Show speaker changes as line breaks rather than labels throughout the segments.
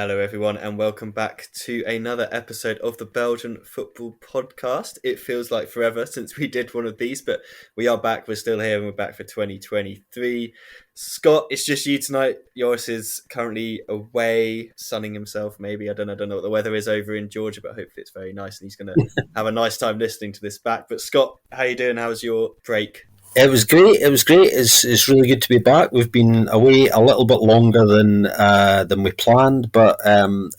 Hello, everyone, and welcome back to another episode of the Belgian Football Podcast. It feels like forever since we did one of these, but we are back. We're still here, and we're back for 2023. Scott, it's just you tonight. Joris is currently away, sunning himself. Maybe I don't know what the weather is over in Georgia, but hopefully it's very nice, and he's going to have a nice time listening to this back. But Scott, how you doing? How was your break?
It was great. It's really good to be back. We've been away a little bit longer than we planned, but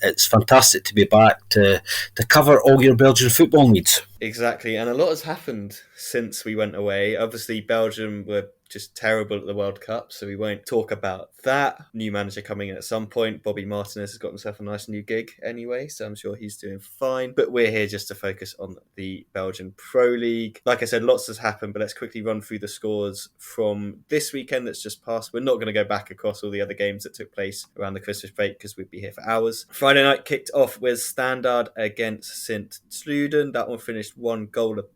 it's fantastic to be back to cover all your Belgian football needs.
Exactly, and a lot has happened since we went away. Obviously, Belgium were just terrible at the World Cup, so we won't talk about that. New manager coming in at some point. Bobby Martinez has got himself a nice new gig anyway, so I'm sure he's doing fine. But we're here just to focus on the Belgian Pro League. Like I said, lots has happened, but let's quickly run through the scores from this weekend that's just passed. We're not going to go back across all the other games that took place around the Christmas break because we'd be here for hours. Friday night kicked off with Standard against Sint Truiden. That one finished 1 goal apiece.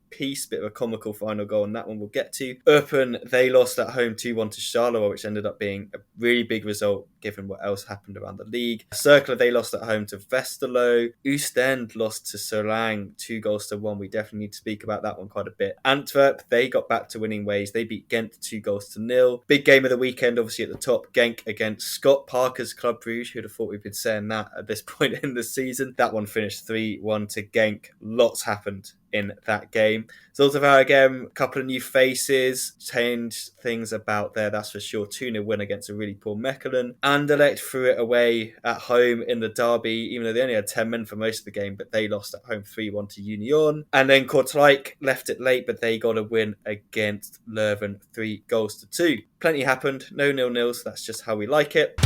Bit of a comical final goal, and that one we'll get to. Eupen, they lost at home 2-1 to Charleroi, which ended up being a really big result given what else happened around the league. Cercle, they lost at home to Westerlo. Oostend lost to Solang 2-1. We definitely need to speak about that one quite a bit. Antwerp, they got back to winning ways. They beat Ghent 2-0. Big game of the weekend, obviously at the top, Genk against Scott Parker's Club Brugge. Who'd have thought we'd been saying that at this point in the season? That one finished 3-1 to Genk. Lots happened in that game. Zultevar again, a couple of new faces, changed things about there, that's for sure. 2-0 win against a really poor Mechelen. Anderlecht threw it away at home in the derby, even though they only had 10 men for most of the game, but they lost at home 3-1 to Union. And then Kortrijk left it late, but they got a win against Leuven 3-2. Plenty happened, no 0-0s, that's just how we like it.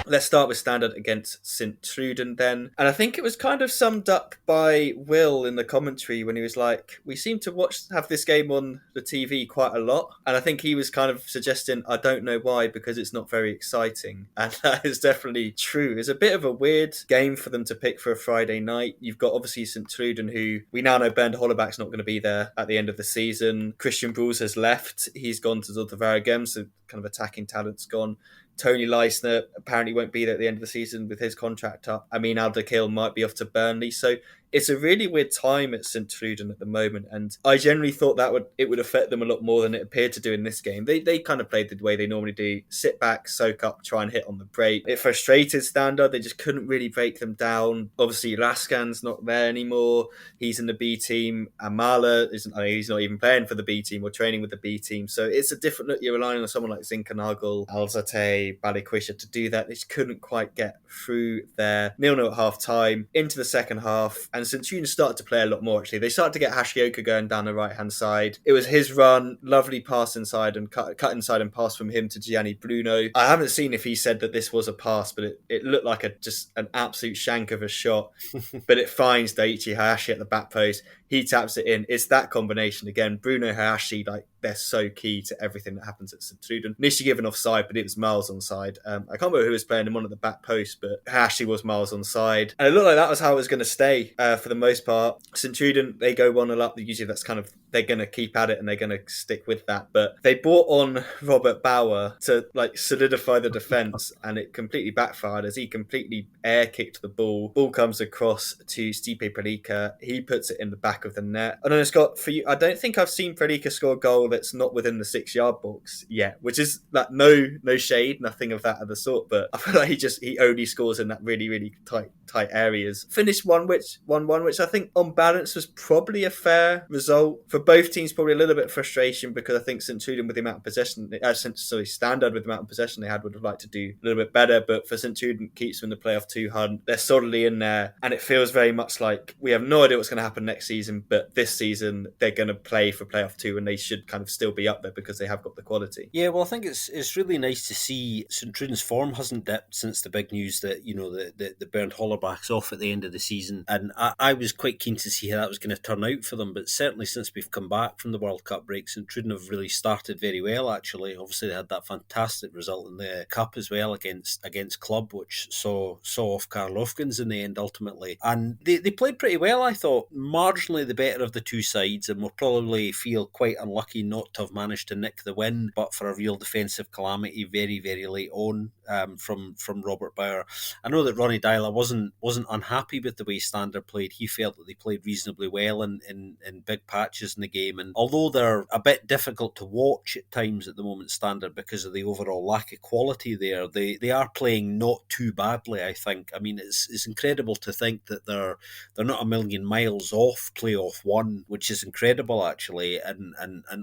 Let's start with Standard against Sint Truiden then. And I think it was kind of summed up by Will in the commentary when he was like, we seem to have this game on the TV quite a lot. And I think he was kind of suggesting, I don't know why, because it's not very exciting. And that is definitely true. It's a bit of a weird game for them to pick for a Friday night. You've got obviously Sint Truiden, who we now know Bernd Holleback's not going to be there at the end of the season. Christian Bruls has left. He's gone to Zultevar again, so kind of attacking talent's gone. Tony Leisner apparently won't be there at the end of the season with his contract up. I mean, Alderkill might be off to Burnley. So it's a really weird time at Sint Truiden at the moment. And I generally thought it would affect them a lot more than it appeared to do in this game. They kind of played the way they normally do. Sit back, soak up, try and hit on the break. It frustrated Standard. They just couldn't really break them down. Obviously, Laskan's not there anymore. He's in the B team. Amala, he's not even playing for the B team or training with the B team. So it's a different look. You're relying on someone like Zinkernagel, Alzate, Balikwisha to do that. They just couldn't quite get through there. 0-0 at half time. Into the second half. And St. Truiden started to play a lot more, actually. They started to get Hashioka going down the right-hand side. It was his run. Lovely pass inside and cut inside and pass from him to Gianni Bruno. I haven't seen if he said that this was a pass, but it looked like just an absolute shank of a shot. But it finds Daichi Hayashi at the back post. He taps it in. It's that combination again. Bruno Hayashi, they're so key to everything that happens at St. Truiden. Initially given offside, but it was miles onside. I can't remember who was playing him on at the back post, but Hayashi was miles onside. And it looked like that was how it was going to stay for the most part. St. Truiden, they go 1-0 up. Usually that's kind of, they're going to keep at it and they're going to stick with that. But they brought on Robert Bauer to solidify the defence, and it completely backfired as he completely air kicked the ball. Ball comes across to Stipe Prelika. He puts it in the back of the net. I don't know, Scott, for you, I don't think I've seen Prelika score a goal that's not within the 6-yard box yet, which is no shade, nothing of that of the sort, but I feel like he only scores in that really, really tight areas. Finished 1-1, which I think on balance was probably a fair result. For both teams, probably a little bit of frustration because I think St. Truiden with the amount of possession, Standard with the amount of possession they had would have liked to do a little bit better, but for St. Truiden, keeps them in the playoff 2 hunt. They're solidly in there, and it feels very much like we have no idea what's going to happen next season, but this season they're going to play for playoff 2 and they should kind of still be up there because they have got the quality.
Yeah, well, I think it's really nice to see St. Truiden's form hasn't dipped since the big news that, the Bernd Hollerbach's off at the end of the season. And I was quite keen to see how that was going to turn out for them. But certainly since we've come back from the World Cup break, St. Truiden have really started very well, actually. Obviously, they had that fantastic result in the Cup as well against Club, which saw off Karl Löfgens in the end, ultimately. And they played pretty well, I thought. Marginally the better of the two sides, and will probably feel quite unlucky not to have managed to nick the win, but for a real defensive calamity very, very late on. from Robert Bauer. I know that Ronnie Dyler wasn't unhappy with the way Standard played. He felt that they played reasonably well in big patches in the game, and although they're a bit difficult to watch at times at the moment, Standard, because of the overall lack of quality there, they are playing not too badly. I think. I mean, it's incredible to think that they're not a million miles off playoff one, which is incredible actually. And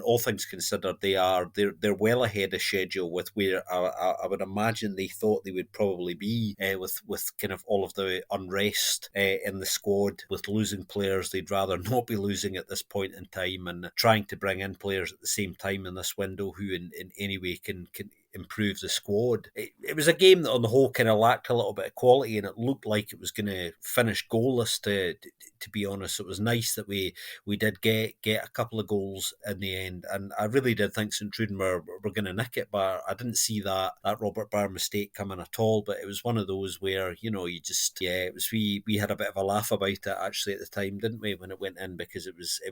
all things considered, they're well ahead of schedule with where I would imagine they thought they would probably be with kind of all of the unrest in the squad, with losing players they'd rather not be losing at this point in time, and trying to bring in players at the same time in this window who in any way can improve the squad. It was a game that on the whole kind of lacked a little bit of quality, and it looked like it was going to finish goalless. To be honest, it was nice that we did get a couple of goals in the end, and I really did think St Truden were going to nick it, but I didn't see that Robert Barr mistake coming at all. But it was one of those where you just it was we had a bit of a laugh about it actually at the time, didn't we, when it went in, because it was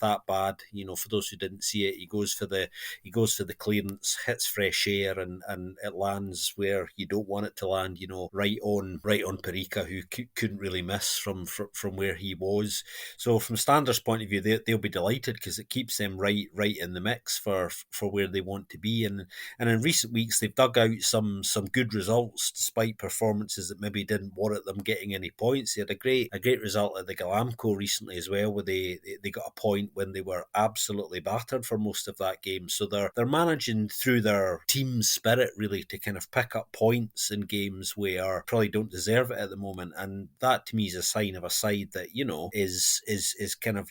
that bad. For those who didn't see it, he goes for the clearance, hits fresh air, and it lands where you don't want it to land. Right on Perica, who couldn't really miss from where he was. So from Standard's point of view, they'll be delighted because it keeps them right in the mix for where they want to be. And in recent weeks, they've dug out some good results despite performances that maybe didn't warrant them getting any points. They had a great result at the Galamco recently as well, where they got a point when they were absolutely battered for most of that game. So they're managing through their team spirit really to kind of pick up points in games where probably don't deserve it at the moment, and that to me is a sign of a side that is kind of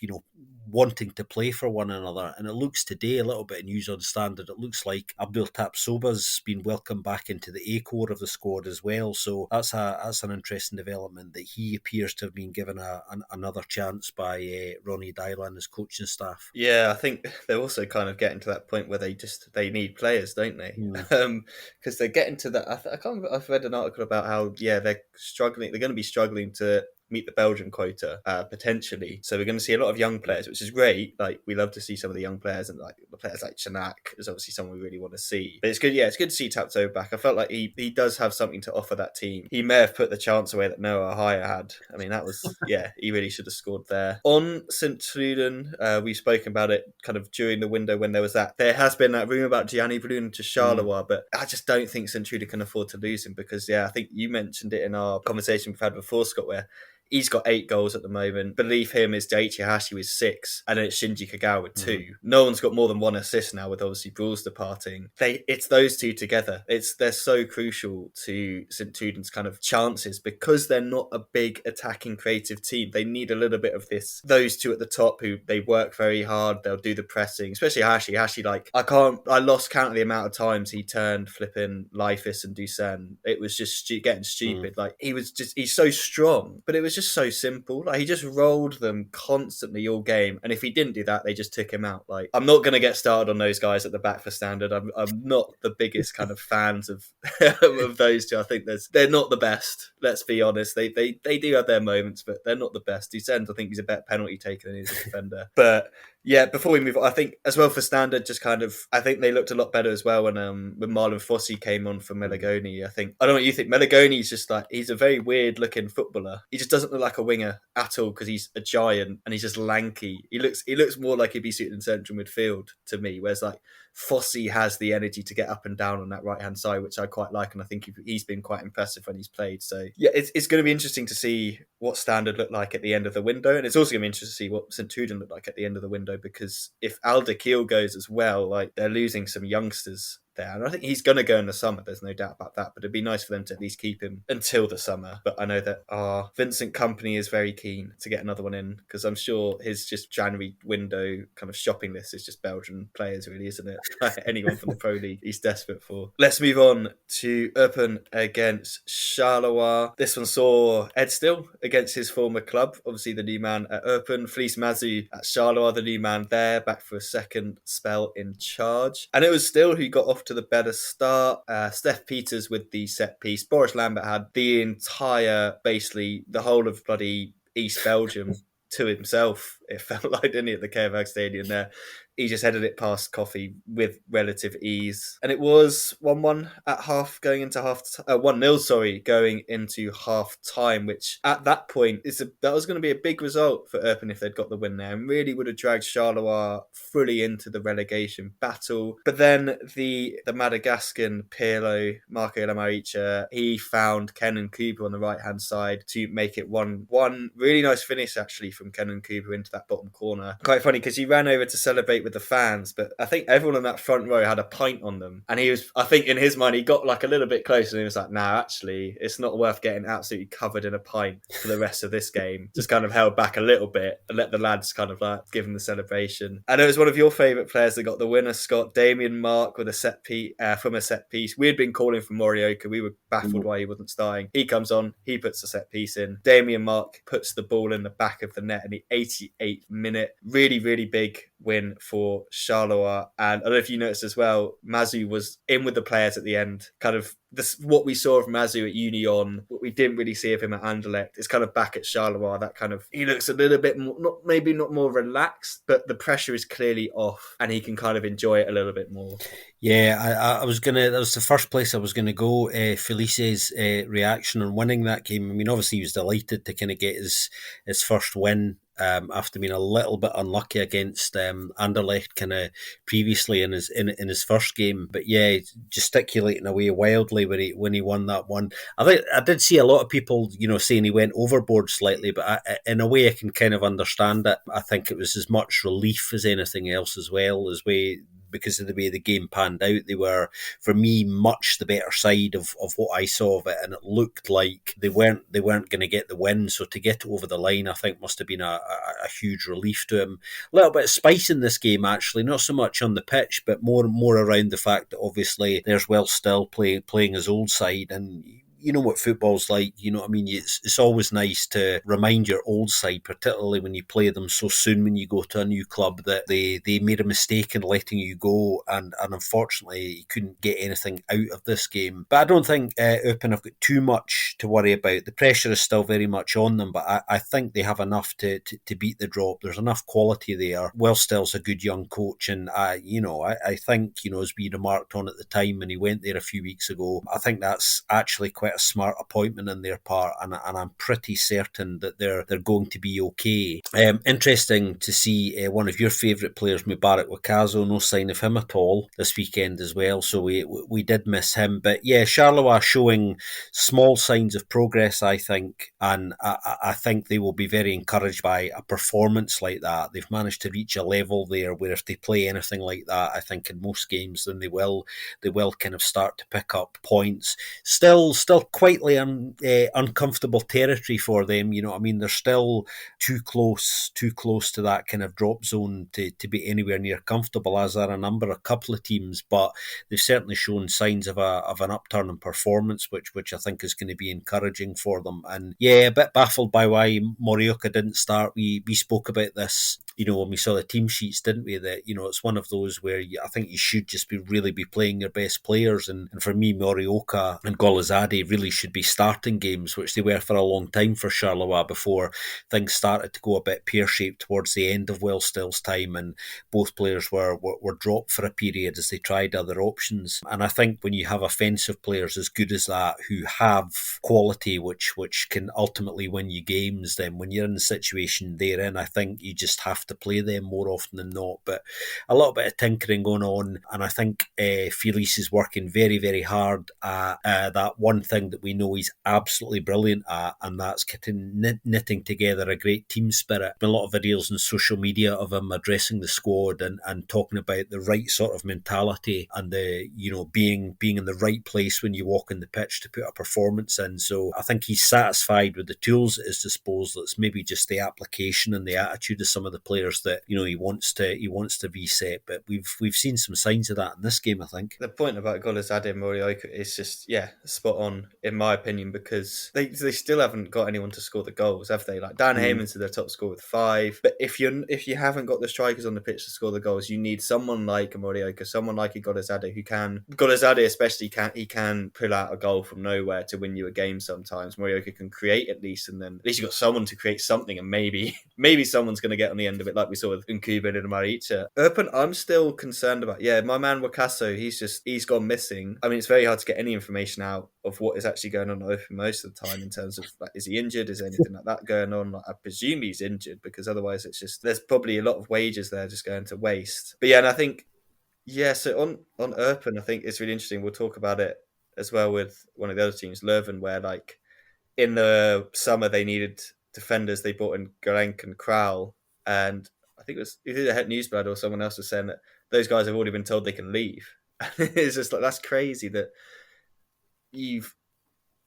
wanting to play for one another. And it looks today, a little bit of news on Standard, it looks like Abdul Tapsoba's been welcomed back into the A core of the squad as well. So that's an interesting development, that he appears to have been given another chance by Ronnie Dylan and his coaching staff.
Yeah, I think they're also kind of getting to that point where they need players, don't they?
Mm.
Because they're getting to that. I can't remember, I've read an article about how they're struggling. They're going to be struggling to meet the Belgian quota potentially. So we're going to see a lot of young players, which is great. Like, we love to see some of the young players, and like the players like Chanak is obviously someone we really want to see. But it's good. Yeah, it's good to see Tapso back. I felt like he does have something to offer that team. He may have put the chance away that Noah Haya had. I mean, that was he really should have scored there. On St Truden, we've spoken about it kind of during the window when there was that. There has been that rumour about Gianni Brun to Charleroi, but I just don't think St Truden can afford to lose him, because I think you mentioned it in our conversation we've had before, Scott, where he's got 8 goals at the moment. Beneath him is Daichi Hashi with 6, and then it's Shinji Kagawa with 2. No one's got more than 1 assist now, with obviously Brules departing. It's those two together. They're so crucial to St Truden's kind of chances, because they're not a big attacking creative team. They need a little bit of those two at the top who they work very hard. They'll do the pressing, especially Hashi. Hashi, like, I lost count of the amount of times he turned flipping Leifis and Dusan. It was just getting stupid. Like, he's so strong, but it was just so simple. Like, he just rolled them constantly all game, and if he didn't do that, they just took him out. Like, I'm not going to get started on those guys at the back for Standard. I'm not the biggest kind of fans of of those two. I think they're not the best. Let's be honest. They do have their moments, but they're not the best. Dusan, I think he's a better penalty taker than he's a defender. But before we move on, I think as well for Standard, just kind of, I think they looked a lot better as well when Marlon Fossi came on for Meligoni. I don't know what you think. Meligoni's just like, he's a very weird looking footballer. He just doesn't look like a winger at all, because he's a giant and he's just lanky. He looks more like he'd be suited in central midfield to me, whereas like Fossi has the energy to get up and down on that right hand side, which I quite like, and I think he's been quite impressive when he's played. So it's going to be interesting to see what Standard look like at the end of the window, and it's also going to be interesting to see what St Truden look like at the end of the window, because if Alder Kiel goes as well, like, they're losing some youngsters there. And I think he's going to go in the summer. There's no doubt about that. But it'd be nice for them to at least keep him until the summer. But I know that our Vincent Company is very keen to get another one in, because I'm sure his just January window kind of shopping list is just Belgian players, really, isn't it? Anyone from the Pro League he's desperate for. Let's move on to Eupen against Charleroi. This one saw Ed Still against his former club, obviously the new man at Eupen. Felice Mazu at Charleroi, the new man there, back for a second spell in charge. And it was Still who got off to the better start. Steph Peters with the set piece. Boris Lambert had the entire, basically the whole of bloody East Belgium to himself it felt like, didn't he, at the KFL Stadium there. He just headed it past Coffey with relative ease. And it was 1-1 at half, going into half, 1-0, sorry, going into half time, which at that point, that was going to be a big result for Erpen if they'd got the win there, and really would have dragged Charleroi fully into the relegation battle. But then the Madagascan Pirlo, Marco Lamaricha, he found Kenan Cooper on the right-hand side to make it 1-1. Really nice finish, actually, from Kenan Cooper into that bottom corner. Quite funny, because he ran over to celebrate with the fans, but I think everyone on that front row had a pint on them, and he was, I think in his mind, he got like a little bit closer and he was like, nah, actually it's not worth getting absolutely covered in a pint for the rest of this game. Just kind of held back a little bit and let the lads kind of like give him the celebration. I know it was one of your favourite players that got the winner, Scott, Damien Mark, with a set piece from a set piece. We had been calling for Morioka, we were baffled why he wasn't starting. He comes on, he puts the set piece in. Damien Mark puts the ball in the back of the net in the 88th minute. Really, really big win for Charleroi. And I don't know if you noticed as well, Mazu was in with the players at the end. Kind of what we saw of Mazu at Union, what we didn't really see of him at Anderlecht, is kind of back at Charleroi. That kind of, he looks a little bit more, not more relaxed, but the pressure is clearly off and he can kind of enjoy it a little bit more.
Yeah, I was gonna. That was the first place I was gonna go. Felice's reaction on winning that game. I mean, obviously he was delighted to kind of get his first win after being a little bit unlucky against Anderlecht kind of previously in his first game. But yeah, gesticulating away wildly when he won that one. I think I did see a lot of people, saying he went overboard slightly, but in a way I can kind of understand it. I think it was as much relief as anything else, as well as because of the way the game panned out. They were, for me, much the better side of what I saw of it, and it looked like they weren't going to get the win. So to get over the line, I think must have been a huge relief to him. A little bit of spice in this game, actually, not so much on the pitch, but more around the fact that obviously there's Will Still playing his old side, and you know what football's like, you know what I mean? It's always nice to remind your old side, particularly when you play them so soon when you go to a new club, that they made a mistake in letting you go, and unfortunately you couldn't get anything out of this game. But I don't think Eupen have got too much to worry about. The pressure is still very much on them, but I think they have enough to beat the drop. There's enough quality there. Will Still's a good young coach, and I think, as we remarked on at the time when he went there a few weeks ago, I think that's actually quite a smart appointment on their part, and I'm pretty certain that they're going to be okay. Interesting to see one of your favourite players, Mubarak Wakazo, no sign of him at all this weekend as well, so we did miss him. But yeah, Charleroi showing small signs of progress, I think, and I think they will be very encouraged by a performance like that. They've managed to reach a level there where if they play anything like that, I think in most games, then they will kind of start to pick up points. Still quietly uncomfortable territory for them. You know what I mean? They're still too close to that kind of drop zone to be anywhere near comfortable, as are a couple of teams, but they've certainly shown signs of an upturn in performance, which I think is going to be encouraging for them. And yeah, a bit baffled by why Morioka didn't start. We spoke about this, when we saw the team sheets, didn't we? That, it's one of those where I think you should just really be playing your best players. And for me, Morioka and Golazade really should be starting games, which they were for a long time for Charleroi before things started to go a bit pear-shaped towards the end of Will Still's time, and both players were dropped for a period as they tried other options. And I think when you have offensive players as good as that, who have quality which can ultimately win you games, then when you're in the situation they're in, I think you just have to play them more often than not. But a little bit of tinkering going on, and I think Felice is working very, very hard at that one thing that we know he's absolutely brilliant at, and that's knitting together a great team spirit. Been a lot of videos on social media of him addressing the squad and talking about the right sort of mentality and the being in the right place when you walk in the pitch to put a performance in. So I think he's satisfied with the tools at his disposal. It's maybe just the application and the attitude of some of the players players that he wants to reset. But we've seen some signs of that in this game, I think.
The point about Golazade and Morioka is just, yeah, spot on, in my opinion, because they still haven't got anyone to score the goals, have they? Like, Dan
Mm.
Heyman's their top scorer with 5. But if you haven't got the strikers on the pitch to score the goals, you need someone like a Morioka, someone like a Golazade who can. Golazade especially can pull out a goal from nowhere to win you a game sometimes. Morioka can create at least, and then at least you've got someone to create something, and maybe someone's going to get on the end of it, like we saw with Nkuba and Maricha. Erpen, I'm still concerned about. Yeah, my man Wakaso, he's gone missing. I mean, it's very hard to get any information out of what is actually going on Erpen most of the time in terms of, like, is he injured? Is there anything like that going on? Like, I presume he's injured, because otherwise it's just, there's probably a lot of wages there just going to waste. But yeah, and I think, yeah, so on Erpen, I think it's really interesting. We'll talk about it as well with one of the other teams, Leuven, where, like, in the summer they needed defenders. They brought in Genk and Kral, and I think it was either the Het Newsblad or someone else was saying that those guys have already been told they can leave. It's just like, that's crazy that you've.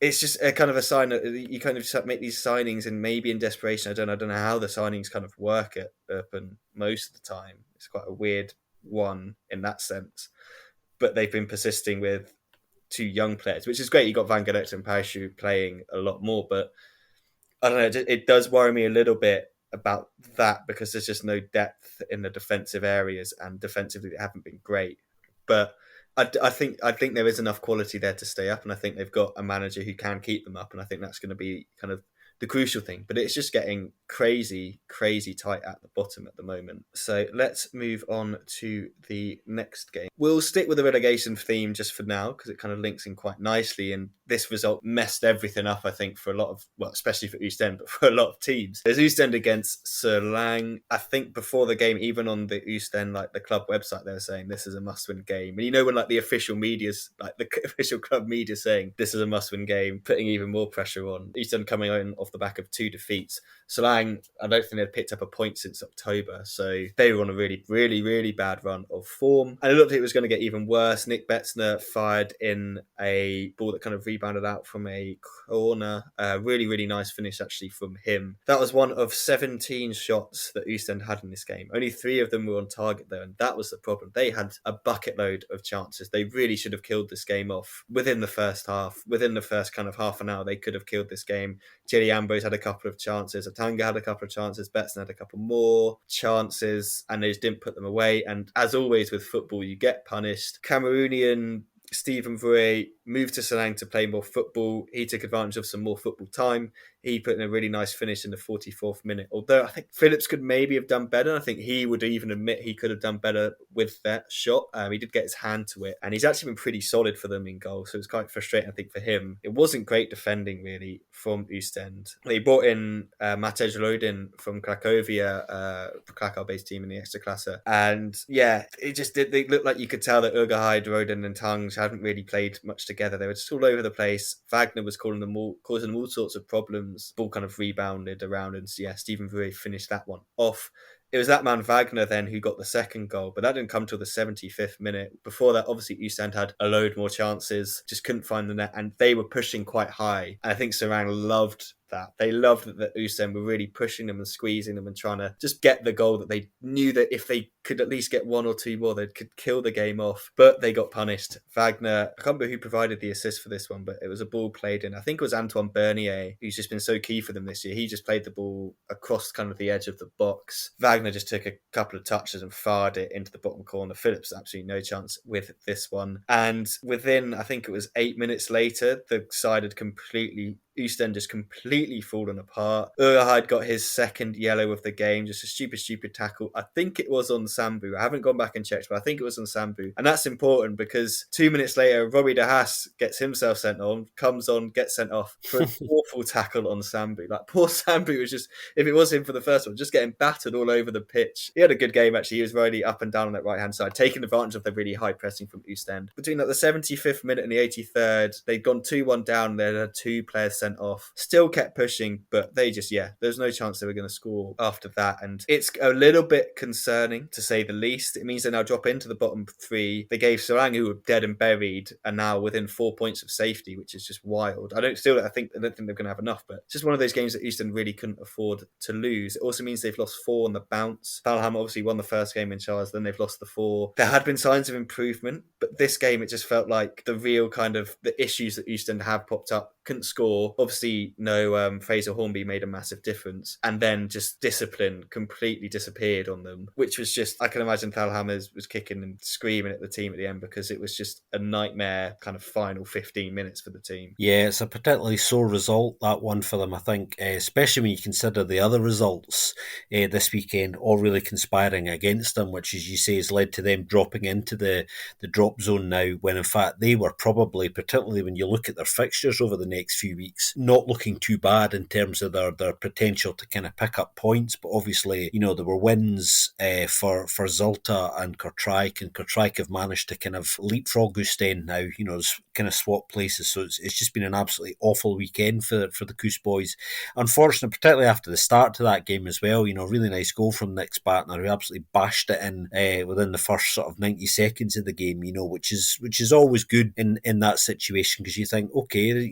It's just a kind of a sign that you kind of just make these signings, and maybe in desperation. I don't know how the signings kind of work at Urban most of the time. It's quite a weird one in that sense, but they've been persisting with 2 young players, which is great. You got Van Gogh and Parachute playing a lot more, but I don't know. It does worry me a little bit about that, because there's just no depth in the defensive areas, and defensively they haven't been great. But I think there is enough quality there to stay up, and I think they've got a manager who can keep them up, and I think that's going to be kind of the crucial thing. But it's just getting crazy, crazy tight at the bottom at the moment. So let's move on to the next game. We'll stick with the relegation theme just for now, because it kind of links in quite nicely. And this result messed everything up, I think, for a lot of, well, especially for Oostend, but for a lot of teams. There's Oostend against Serlang. I think before the game, even on the Oostend, like the club website, they were saying this is a must-win game. And you know when, like, the official media's, like the official club media saying this is a must-win game, putting even more pressure on. Oostend coming in off the back of 2 defeats. Serlang, I don't think they'd picked up a point since October, so they were on a really, really, really bad run of form. And it looked like it was going to get even worse. Nick Betzner fired in a ball that kind of rebounded out from a corner. Really, really nice finish actually from him. That was one of 17 shots that Oostend had in this game. Only 3 of them were on target though, and that was the problem. They had a bucket load of chances. They really should have killed this game off within the first half. Within the first kind of half an hour, they could have killed this game. Thierry Ambrose had a couple of chances. Atanga had a couple of chances. Betzner had a couple more chances, and they just didn't put them away. And as always with football, you get punished. Cameroonian Stephen Vouet moved to Serang to play more football. He took advantage of some more football time. He put in a really nice finish in the 44th minute. Although I think Phillips could maybe have done better. I think he would even admit he could have done better with that shot. He did get his hand to it, and he's actually been pretty solid for them in goal. So it's quite frustrating, I think, for him. It wasn't great defending, really, from Oostend. They brought in Matej Rodin from Cracovia, Krakow-based team in the Extraklasse. And yeah, it just did. They looked like you could tell that Urgahide, Rodin, and Tangs hadn't really played much together. They were just all over the place. Wagner was causing them all sorts of problems. Ball kind of rebounded around, and yeah, Stephen Vouet finished that one off. It was that man Wagner then who got the second goal, but that didn't come till the 75th minute. Before that, obviously, Oostend had a load more chances, just couldn't find the net, and they were pushing quite high. And I think Serang loved that. They loved that Oostend were really pushing them and squeezing them and trying to just get the goal that they knew that if they could at least get 1 or 2 more, they could kill the game off. But they got punished. Wagner, I can't remember who provided the assist for this one, but it was a ball played in. I think it was Antoine Bernier, who's just been so key for them this year. He just played the ball across kind of the edge of the box. Wagner just took a couple of touches and fired it into the bottom corner. Phillips absolutely no chance with this one. And within, I think it was 8 minutes later, the side had Oostend just completely fallen apart. Urahide got his second yellow of the game, just a stupid tackle. I think it was on Sambu. I haven't gone back and checked, but I think it was on Sambu. And that's important because 2 minutes later, Robbie De Haas gets himself sent on, comes on, gets sent off for an awful tackle on Sambu. Like, poor Sambu was just, if it was him for the first one, just getting battered all over the pitch. He had a good game, actually. He was really up and down on that right-hand side, taking advantage of the really high pressing from Oostend. Between like the 75th minute and the 83rd, they'd gone 2-1 down. They had 2 players sent sent off. Still kept pushing, but they just, there's no chance they were going to score after that. And it's a little bit concerning, to say the least. It means they now drop into the bottom three. They gave Serang, who were dead and buried, and now within 4 points of safety, which is just wild. I don't think they're going to have enough, but it's just one of those games that Euston really couldn't afford to lose. It also means they've lost 4 on the bounce. Thalham obviously won the first game in charge, then they've lost the 4. There had been signs of improvement, but this game, it just felt like the real kind of the issues that Euston have popped up. Couldn't score. Obviously, no Fraser Hornby made a massive difference. And then just discipline completely disappeared on them, which was just, I can imagine Thalham was kicking and screaming at the team at the end, because it was just a nightmare kind of final 15 minutes for the team.
Yeah, it's a particularly sore result, that one for them, I think, especially when you consider the other results this weekend, all really conspiring against them, which, as you say, has led to them dropping into the drop zone now, when in fact they were probably, particularly when you look at their fixtures over the next few weeks, not looking too bad in terms of their potential to kind of pick up points. But obviously, there were wins for Zulta and Kortrijk have managed to kind of leapfrog Oostende now, kind of swap places. So it's just been an absolutely awful weekend for the Koos boys. Unfortunately, particularly after the start to that game as well, really nice goal from Nick Spatner, who absolutely bashed it in within the first sort of 90 seconds of the game, which is always good in that situation, because you think, okay,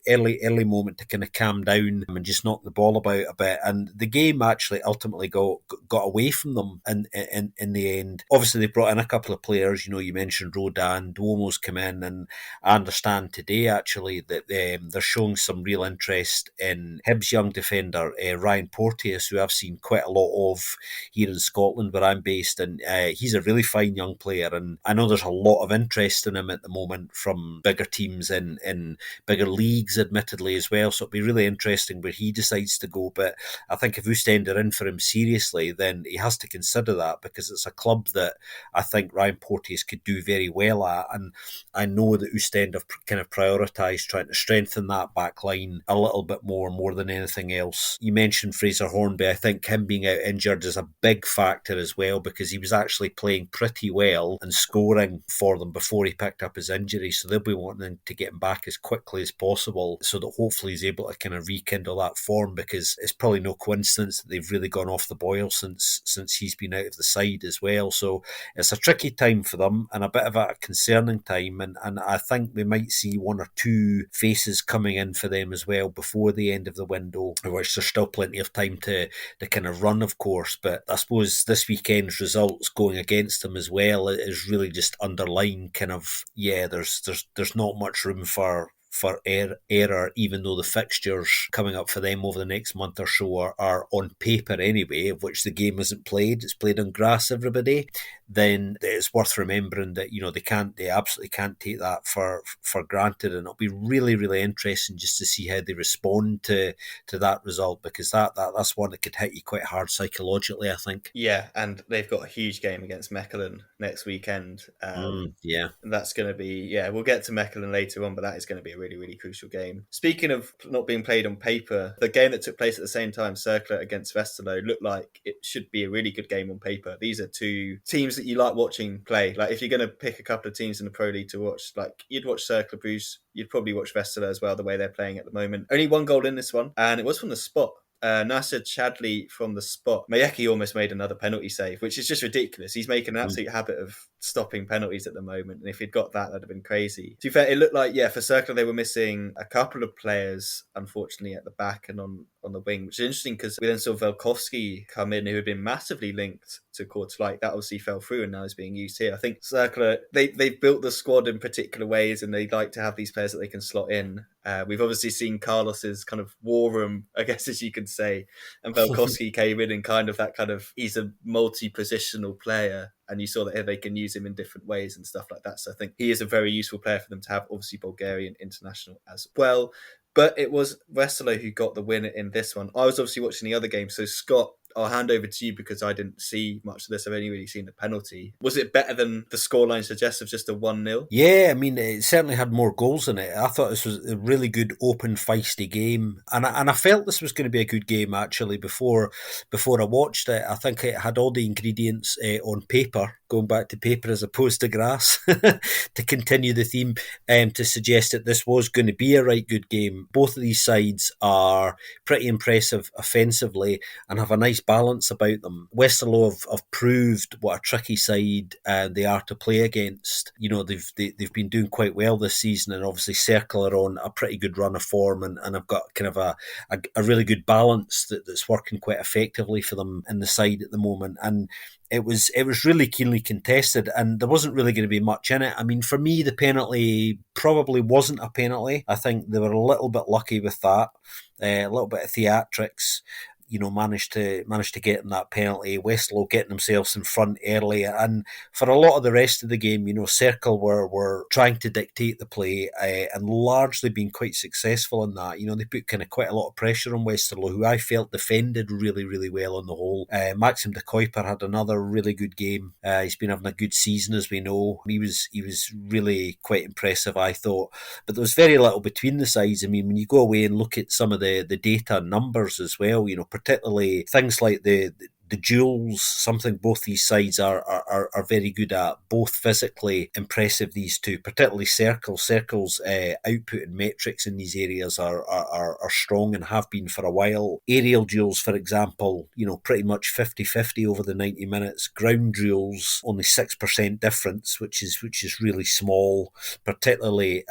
early moment to kind of calm down and just knock the ball about a bit. And the game actually ultimately got away from them in the end. Obviously, they brought in a couple of players. You mentioned Rodan, Duomo's come in, and I understand today actually that they're showing some real interest in Hibs' young defender Ryan Porteous, who I've seen quite a lot of here in Scotland where I'm based, and he's a really fine young player, and I know there's a lot of interest in him at the moment from bigger teams in bigger leagues, admittedly, as well. So it'll be really interesting where he decides to go. But I think if Oostende are in for him seriously, then he has to consider that, because it's a club that I think Ryan Porteous could do very well at, and I know that Oostende have kind of prioritised trying to strengthen that back line a little bit more than anything else. You mentioned Fraser Hornby. I think him being out injured is a big factor as well, because he was actually playing pretty well and scoring for them before he picked up his injury. So they'll be wanting to get him back as quickly as possible, so that hopefully he's able to kind of rekindle that form, because it's probably no coincidence that they've really gone off the boil since he's been out of the side as well. So it's a tricky time for them and a bit of a concerning time, and I think we might see 1 or 2 faces coming in for them as well before the end of the window, which there's still plenty of time to kind of run, of course. But I suppose this weekend's results going against them as well is really just underlying kind of, there's not much room for error, even though the fixtures coming up for them over the next month or so are on paper anyway, of which the game isn't played. It's played on grass, everybody. Then it's worth remembering that they absolutely can't take that for granted, and it'll be really, really interesting just to see how they respond to that result, because that's one that could hit you quite hard psychologically, I think.
Yeah, and they've got a huge game against Mechelen next weekend.
Yeah.
That's going to be, we'll get to Mechelen later on, but that is going to be a really, really crucial game. Speaking of not being played on paper, the game that took place at the same time, Cercle against Westerlo, looked like it should be a really good game on paper. These are 2 teams that you like watching play. Like, if you're going to pick a couple of teams in the Pro League to watch, like, you'd watch Cercle Brugge, you'd probably watch Westerlo as well, the way they're playing at the moment. Only 1 goal in this one, and it was from the spot. Nasser Chadley from the spot. Mayeki almost made another penalty save, which is just ridiculous. He's making an absolute habit of stopping penalties at the moment, and if he'd got that, that'd have been crazy. To be fair, it looked like, for Cercle, they were missing a couple of players, unfortunately, at the back and on the wing, which is interesting, because we then saw Velkovsky come in, who had been massively linked to Kortrijk. That obviously fell through and now is being used here. I think Cercle, they've built the squad in particular ways, and they like to have these players that they can slot in. We've obviously seen Carlos's kind of war room, I guess, as you could say, and Velkovsky came in and he's a multi-positional player, and you saw that they can use him in different ways and stuff like that. So I think he is a very useful player for them to have, obviously Bulgarian international as well. But it was Westerlo who got the win in this one. I was obviously watching the other game, so Scott, I'll hand over to you because I didn't see much of this. I've only really seen the penalty. Was it better than the scoreline suggests of just a 1-0?
Yeah, I mean, it certainly had more goals in it. I thought this was a really good, open, feisty game, and I felt this was going to be a good game actually before I watched it. I think it had all the ingredients on paper, going back to paper as opposed to grass, to continue the theme, to suggest that this was going to be a right good game. Both of these sides are pretty impressive offensively and have a nice balance about them. Westerlo have proved what a tricky side they are to play against. You know, they've been doing quite well this season, and obviously Cercle are on a pretty good run of form, and have got kind of a really good balance that's working quite effectively for them in the side at the moment. And it was really keenly contested, and there wasn't really going to be much in it. I mean, for me, the penalty probably wasn't a penalty. I think they were a little bit lucky with that, a little bit of theatrics. You know, managed to get in that penalty. Westlow getting themselves in front early, and for a lot of the rest of the game, you know, Cercle were trying to dictate the play, and largely being quite successful in that. You know, they put kind of quite a lot of pressure on Westerlo, who I felt defended really, really well on the whole. Maxim de Kuiper had another really good game. He's been having a good season, as we know. He was really quite impressive, I thought. But there was very little between the sides. I mean, when you go away and look at some of the data numbers as well, you know, particularly things like the duels, something both these sides are very good at, both physically impressive, these two, particularly Cercle's output and metrics in these areas are strong and have been for a while. Aerial duels, for example, you know, pretty much 50-50 over the 90 minutes. Ground duels, only 6% difference, which is really small, particularly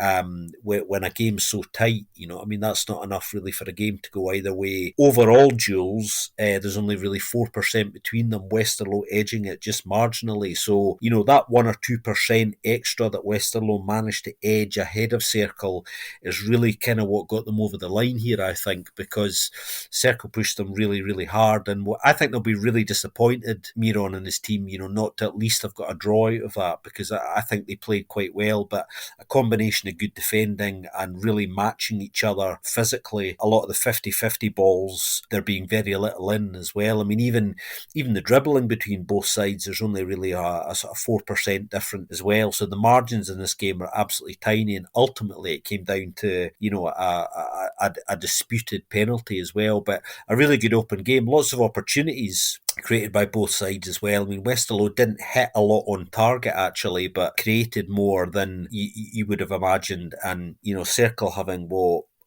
when a game's so tight. You know, I mean, that's not enough really for a game to go either way. Overall duels, there's only really 4% between them, Westerlo edging it just marginally. So, you know, that 1 or 2% extra that Westerlo managed to edge ahead of Cercle is really kind of what got them over the line here, I think, because Cercle pushed them really, really hard. And I think they'll be really disappointed, Miron and his team, you know, not to at least have got a draw out of that, because I think they played quite well. But a combination of good defending and really matching each other physically, a lot of the 50-50 balls, they're being very little in as well. I mean, even the dribbling between both sides, there's only really a sort of 4% difference as well. So the margins in this game are absolutely tiny, and ultimately it came down to, you know, a disputed penalty as well. But a really good open game, lots of opportunities created by both sides as well. I mean, Westerlo didn't hit a lot on target actually, but created more than you would have imagined. And, you know, Cercle having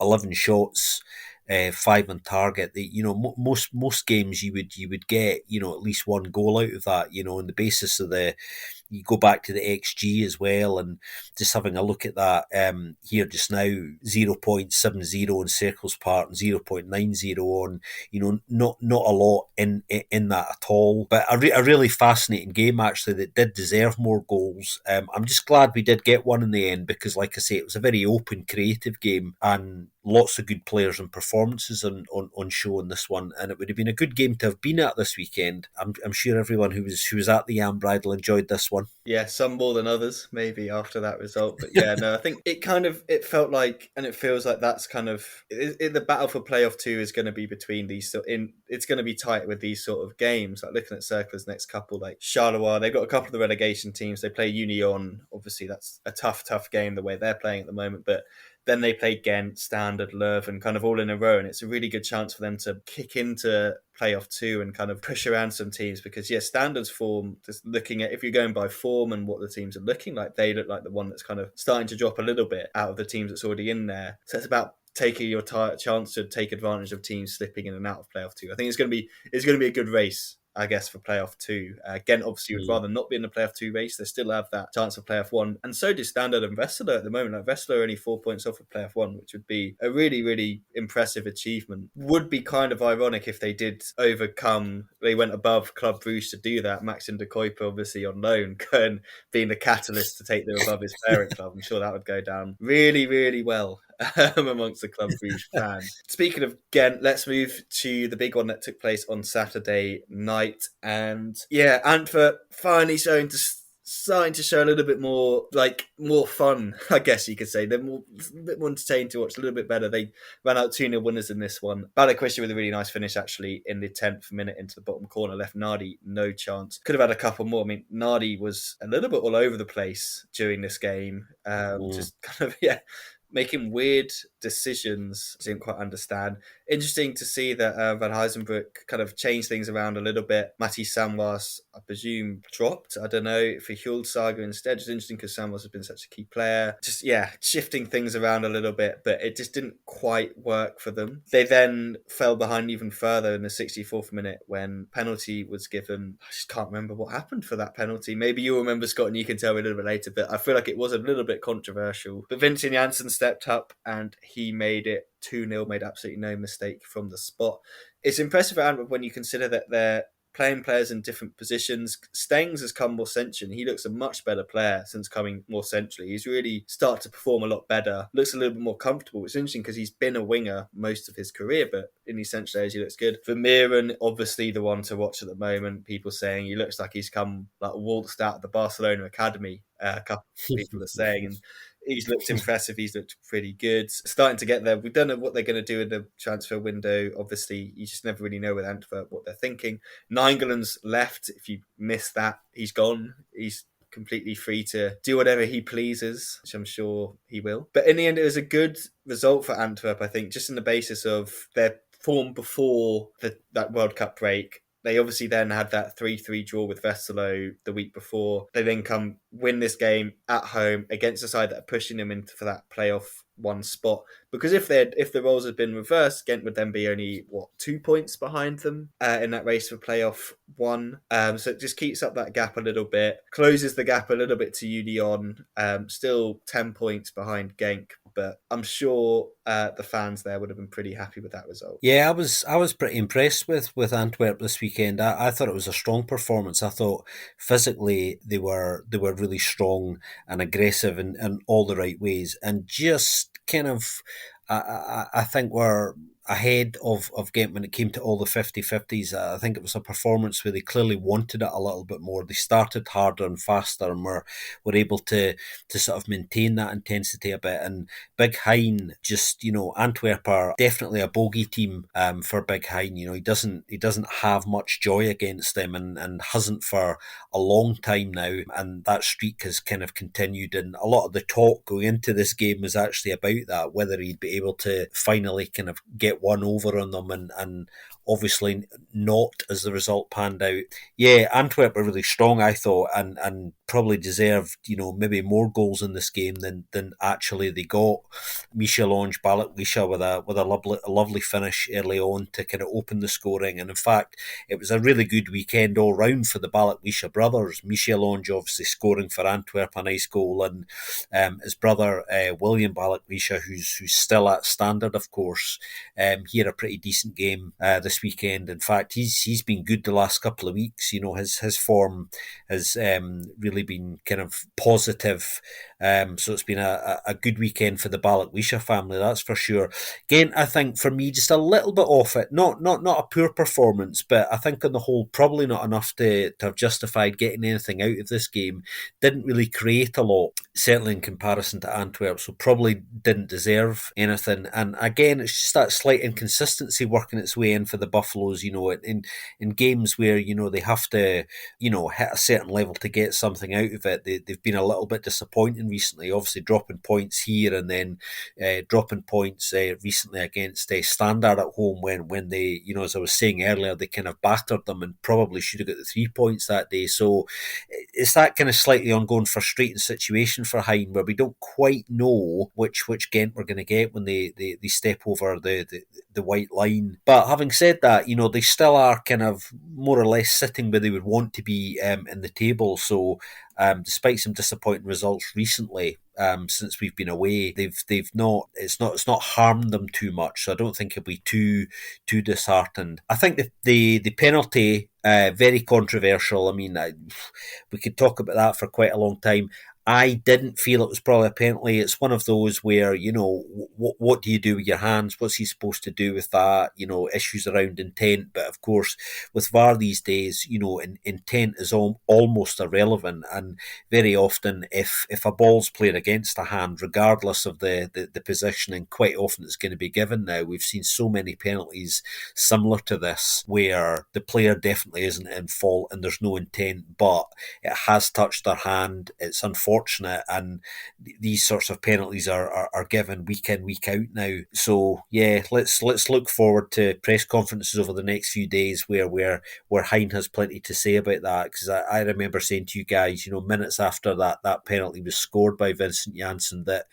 11 shots, 5 on target. You know, most games you would get, you know, at least one goal out of that. You know, on the basis of you go back to the XG as well, and just having a look at that here just now, 0.70 on Cercle's part and 0.90 on, you know, not a lot in that at all. But a really fascinating game actually that did deserve more goals. I'm just glad we did get one in the end, because, like I say, it was a very open, creative game, and lots of good players and performances on show in this one, and it would have been a good game to have been at this weekend. I'm sure everyone who was at the Yam Bridal enjoyed this one.
Yeah, some more than others, maybe after that result. But yeah, no, I think it felt like, and it feels like that's kind of the battle for playoff two is going to be between these. It's going to be tight with these sort of games. Like looking at Circle's next couple, like Charleroi, they've got a couple of the relegation teams. They play Union. Obviously, that's a tough game the way they're playing at the moment, but. Then they play Ghent, Standard, Leuven, kind of all in a row, and it's a really good chance for them to kick into playoff two and kind of push around some teams, because Standard's form, just looking at, if you're going by form and what the teams are looking like, they look like the one that's kind of starting to drop a little bit out of the teams that's already in there. So it's about taking your chance to take advantage of teams slipping in and out of playoff two. I think it's going to be a good race, I guess, for playoff two. Ghent obviously would rather not be in the playoff two race. They still have that chance for playoff one. And so do Standard and Westerlo at the moment. Like Westerlo are only 4 points off of playoff one, which would be a really, really impressive achievement. Would be kind of ironic if they did they went above Club Brugge to do that. Maxim de Kuiper, obviously on loan, and being the catalyst to take them above his parent club. I'm sure that would go down really, really well. Amongst the Club Brugge fans. Speaking of Ghent, let's move to the big one that took place on Saturday night. And yeah, Antwerp finally showing starting to show a little bit more, like, more fun, I guess you could say. They're a bit more entertaining to watch, a little bit better. They ran out 2-0 winners in this one. Balikwisha with a really nice finish, actually, in the 10th minute into the bottom corner, left Nardi no chance. Could have had a couple more. I mean, Nardi was a little bit all over the place during this game.
Mm.
Just kind of, yeah, making weird decisions. Didn't quite understand. Interesting to see that Van Heisenbroek kind of changed things around a little bit. Mati Samwas, I presume, dropped. I don't know, for Hjul Saga instead. Just interesting because Samwas has been such a key player. Just, yeah, shifting things around a little bit, but it just didn't quite work for them. They then fell behind even further in the 64th minute when penalty was given. I just can't remember what happened for that penalty. Maybe you'll remember, Scott, and you can tell me a little bit later, but I feel like it was a little bit controversial. But Vincent Janssen stepped up and he made it 2-0, made absolutely no mistake from the spot. It's impressive at Antwerp when you consider that they're playing players in different positions. Stengs has come more central. He looks a much better player since coming more centrally. He's really started to perform a lot better. Looks a little bit more comfortable. It's interesting because he's been a winger most of his career, but in his central areas he looks good. Vermeeren, obviously the one to watch at the moment. People saying he looks like he's come, like, waltzed out of the Barcelona academy. A couple of people are saying, and he's looked impressive. He's looked pretty good. Starting to get there. We don't know what they're going to do in the transfer window. Obviously, you just never really know with Antwerp what they're thinking. Nainggolan's left. If you missed that, he's gone. He's completely free to do whatever he pleases, which I'm sure he will. But in the end, it was a good result for Antwerp, I think, just on the basis of their form before that World Cup break. They obviously then had that 3-3 draw with Westerlo the week before. They then come win this game at home against a side that are pushing them into for that playoff one spot. Because if the roles had been reversed, Ghent would then be only 2 points behind them in that race for playoff one. So it just keeps up that gap a little bit, closes the gap a little bit to Union. Still 10 points behind Genk, but I'm sure the fans there would have been pretty happy with that result.
Yeah, I was pretty impressed with Antwerp this weekend. I thought it was a strong performance. I thought physically they were really strong and aggressive in all the right ways, and just kind of I think were ahead of Ghent when it came to all the 50-50s. I think it was a performance where they clearly wanted it a little bit more. They started harder and faster and were able to sort of maintain that intensity a bit. And Big Hein, just, Antwerp are definitely a bogey team for Big Hein. He doesn't have much joy against them, and hasn't for a long time now. And that streak has kind of continued. And a lot of the talk going into this game was actually about that, whether he'd be able to finally kind of get one over on them, and obviously not, as the result panned out. Yeah, Antwerp were really strong, I thought, and probably deserved, maybe more goals in this game than actually they got. Michel-Ange Balikwisha with a lovely finish early on to kind of open the scoring, and in fact, it was a really good weekend all round for the Balikwisha brothers. Michel-Ange obviously scoring for Antwerp, a nice goal, and his brother William Balikwisha, who's still at Standard, of course. He had a pretty decent game this weekend. In fact, he's been good the last couple of weeks. His form has really been kind of positive. So it's been a good weekend for the Balikwisha family, that's for sure. Again, I think for me, just a little bit off it. Not a poor performance, but I think on the whole, probably not enough to have justified getting anything out of this game. Didn't really create a lot, certainly in comparison to Antwerp, so probably didn't deserve anything. And again, it's just that slight inconsistency working its way in for the Buffaloes, in games where, they have to, hit a certain level to get something out of it. They've been a little bit disappointing recently, obviously dropping points here and then dropping points recently against Standard at home when they, as I was saying earlier, they kind of battered them and probably should have got the 3 points that day. So it's that kind of slightly ongoing frustrating situation for Hein where we don't quite know which Ghent we're going to get when they step over the white line. But having said that, they still are kind of more or less sitting where they would want to be in the table. So despite some disappointing results recently, since we've been away, they've not it's not harmed them too much. So I don't think it'll be too disheartened. I think the penalty very controversial. I mean, we could talk about that for quite a long time. I didn't feel it was probably a penalty. It's one of those where, what do you do with your hands? What's he supposed to do with that? Issues around intent. But of course, with VAR these days, intent is almost irrelevant. And very often, if a ball's playing against a hand, regardless of the positioning, quite often it's going to be given now. We've seen so many penalties similar to this where the player definitely isn't in fault and there's no intent, but it has touched their hand. It's unfortunate, and these sorts of penalties are given week in, week out now. So yeah, let's look forward to press conferences over the next few days where Hein has plenty to say about that, because I remember saying to you guys, minutes after that penalty was scored by Vincent Janssen, that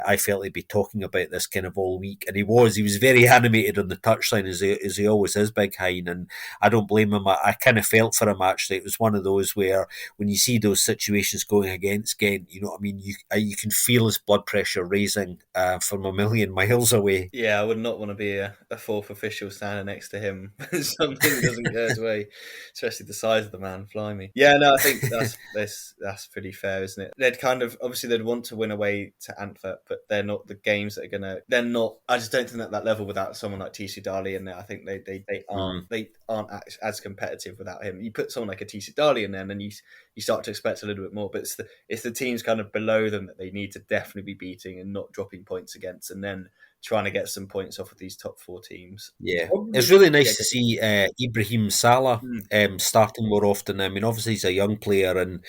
I felt he'd be talking about this kind of all week, and he was very animated on the touchline as he always is, Big Hein, and I don't blame him. I kind of felt for him actually. It was one of those where when you see those situations going against Ghent, you know what I mean. You can feel his blood pressure raising from a million miles away.
Yeah, I would not want to be a fourth official standing next to him when something doesn't go his way, especially the size of the man. Fly me. Yeah, no, I think that's pretty fair, isn't it? They'd kind of obviously they'd want to win away to Antwerp, but they're not the games that are gonna. They're not. I just don't think that level without someone like TC Dali in there. I think they aren't as competitive without him. You put someone like a TC Dali in there, and then you start to expect a little bit more. But it's the teams kind of below them that they need to definitely be beating and not dropping points against, and then trying to get some points off of these top four teams.
Yeah,
Probably,
it's really
yeah,
nice to see Ibrahim Salah
mm,
starting more often. I mean, obviously he's a young player, and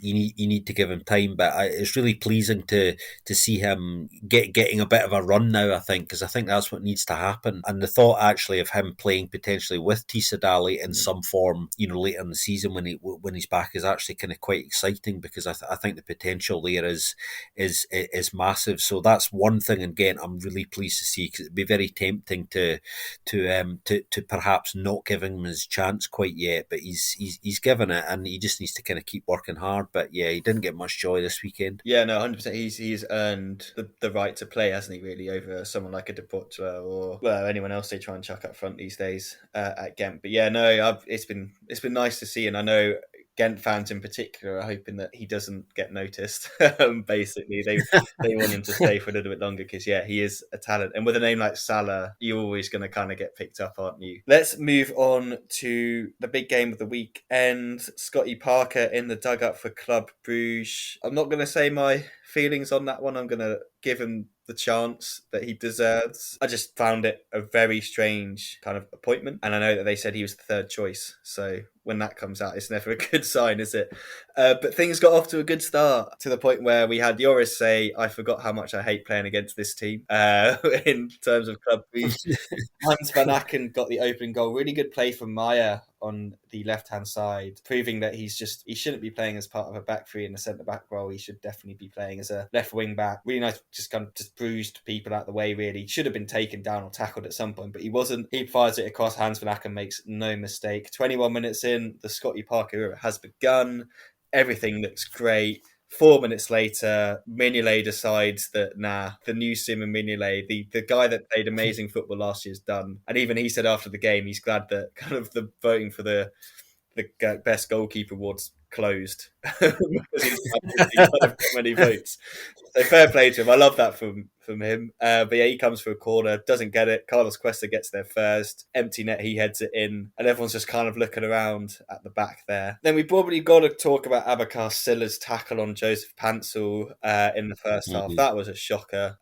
you need to give him time. But it's really pleasing to see him getting a bit of a run now. I think, because I think that's what needs to happen. And the thought actually of him playing potentially with Tisadali in some form, later in the season when he's back, is actually kind of quite exciting, because I think the potential there is massive. So that's one thing. And again, I'm really pleased to see, because it'd be very tempting to perhaps not give him his chance quite yet, but he's given it, and he just needs to kind of keep working hard. But yeah, he didn't get much joy this weekend.
yeah, no, 100%. He's earned the right to play, hasn't he? Really, over someone like a Deportla or anyone else they try and chuck up front these days at Ghent. But yeah, no, it's been nice to see, and I know Ghent fans in particular are hoping that he doesn't get noticed. Basically, they want him to stay for a little bit longer because yeah, he is a talent, and with a name like Salah, you're always going to kind of get picked up, aren't you? Let's move on to the big game of the weekend. Scotty Parker in the dugout for Club Brugge. I'm not going to say my feelings on that one. I'm going to give him the chance that he deserves. I just found it a very strange kind of appointment. And I know that they said he was the third choice. So when that comes out, it's never a good sign, is it? But things got off to a good start, to the point where we had Joris say, I forgot how much I hate playing against this team in terms of Club Brugge. Hans van Aken got the opening goal. Really good play from Maya on the left-hand side, proving that he shouldn't be playing as part of a back three in the centre-back role. He should definitely be playing as a left wing back. Really nice, just bruised people out the way, really. Should have been taken down or tackled at some point, but he wasn't. He fires it across. Hans van Aken makes no mistake. 21 minutes in, the Scotty Parker era has begun. Everything looks great. 4 minutes later, Mignolet decides that the new Simon Mignolet, the guy that played amazing football last year, is done. And even he said after the game, he's glad that kind of the voting for the best goalkeeper awards closed because he kind of got many votes. So fair play to him. I love that from him. But yeah, he comes for a corner, doesn't get it. Carlos Cuesta gets there first. Empty net, he heads it in. And everyone's just kind of looking around at the back there. Then we probably got to talk about Abakar Silla's tackle on Joseph Pansel in the first half. That was a shocker.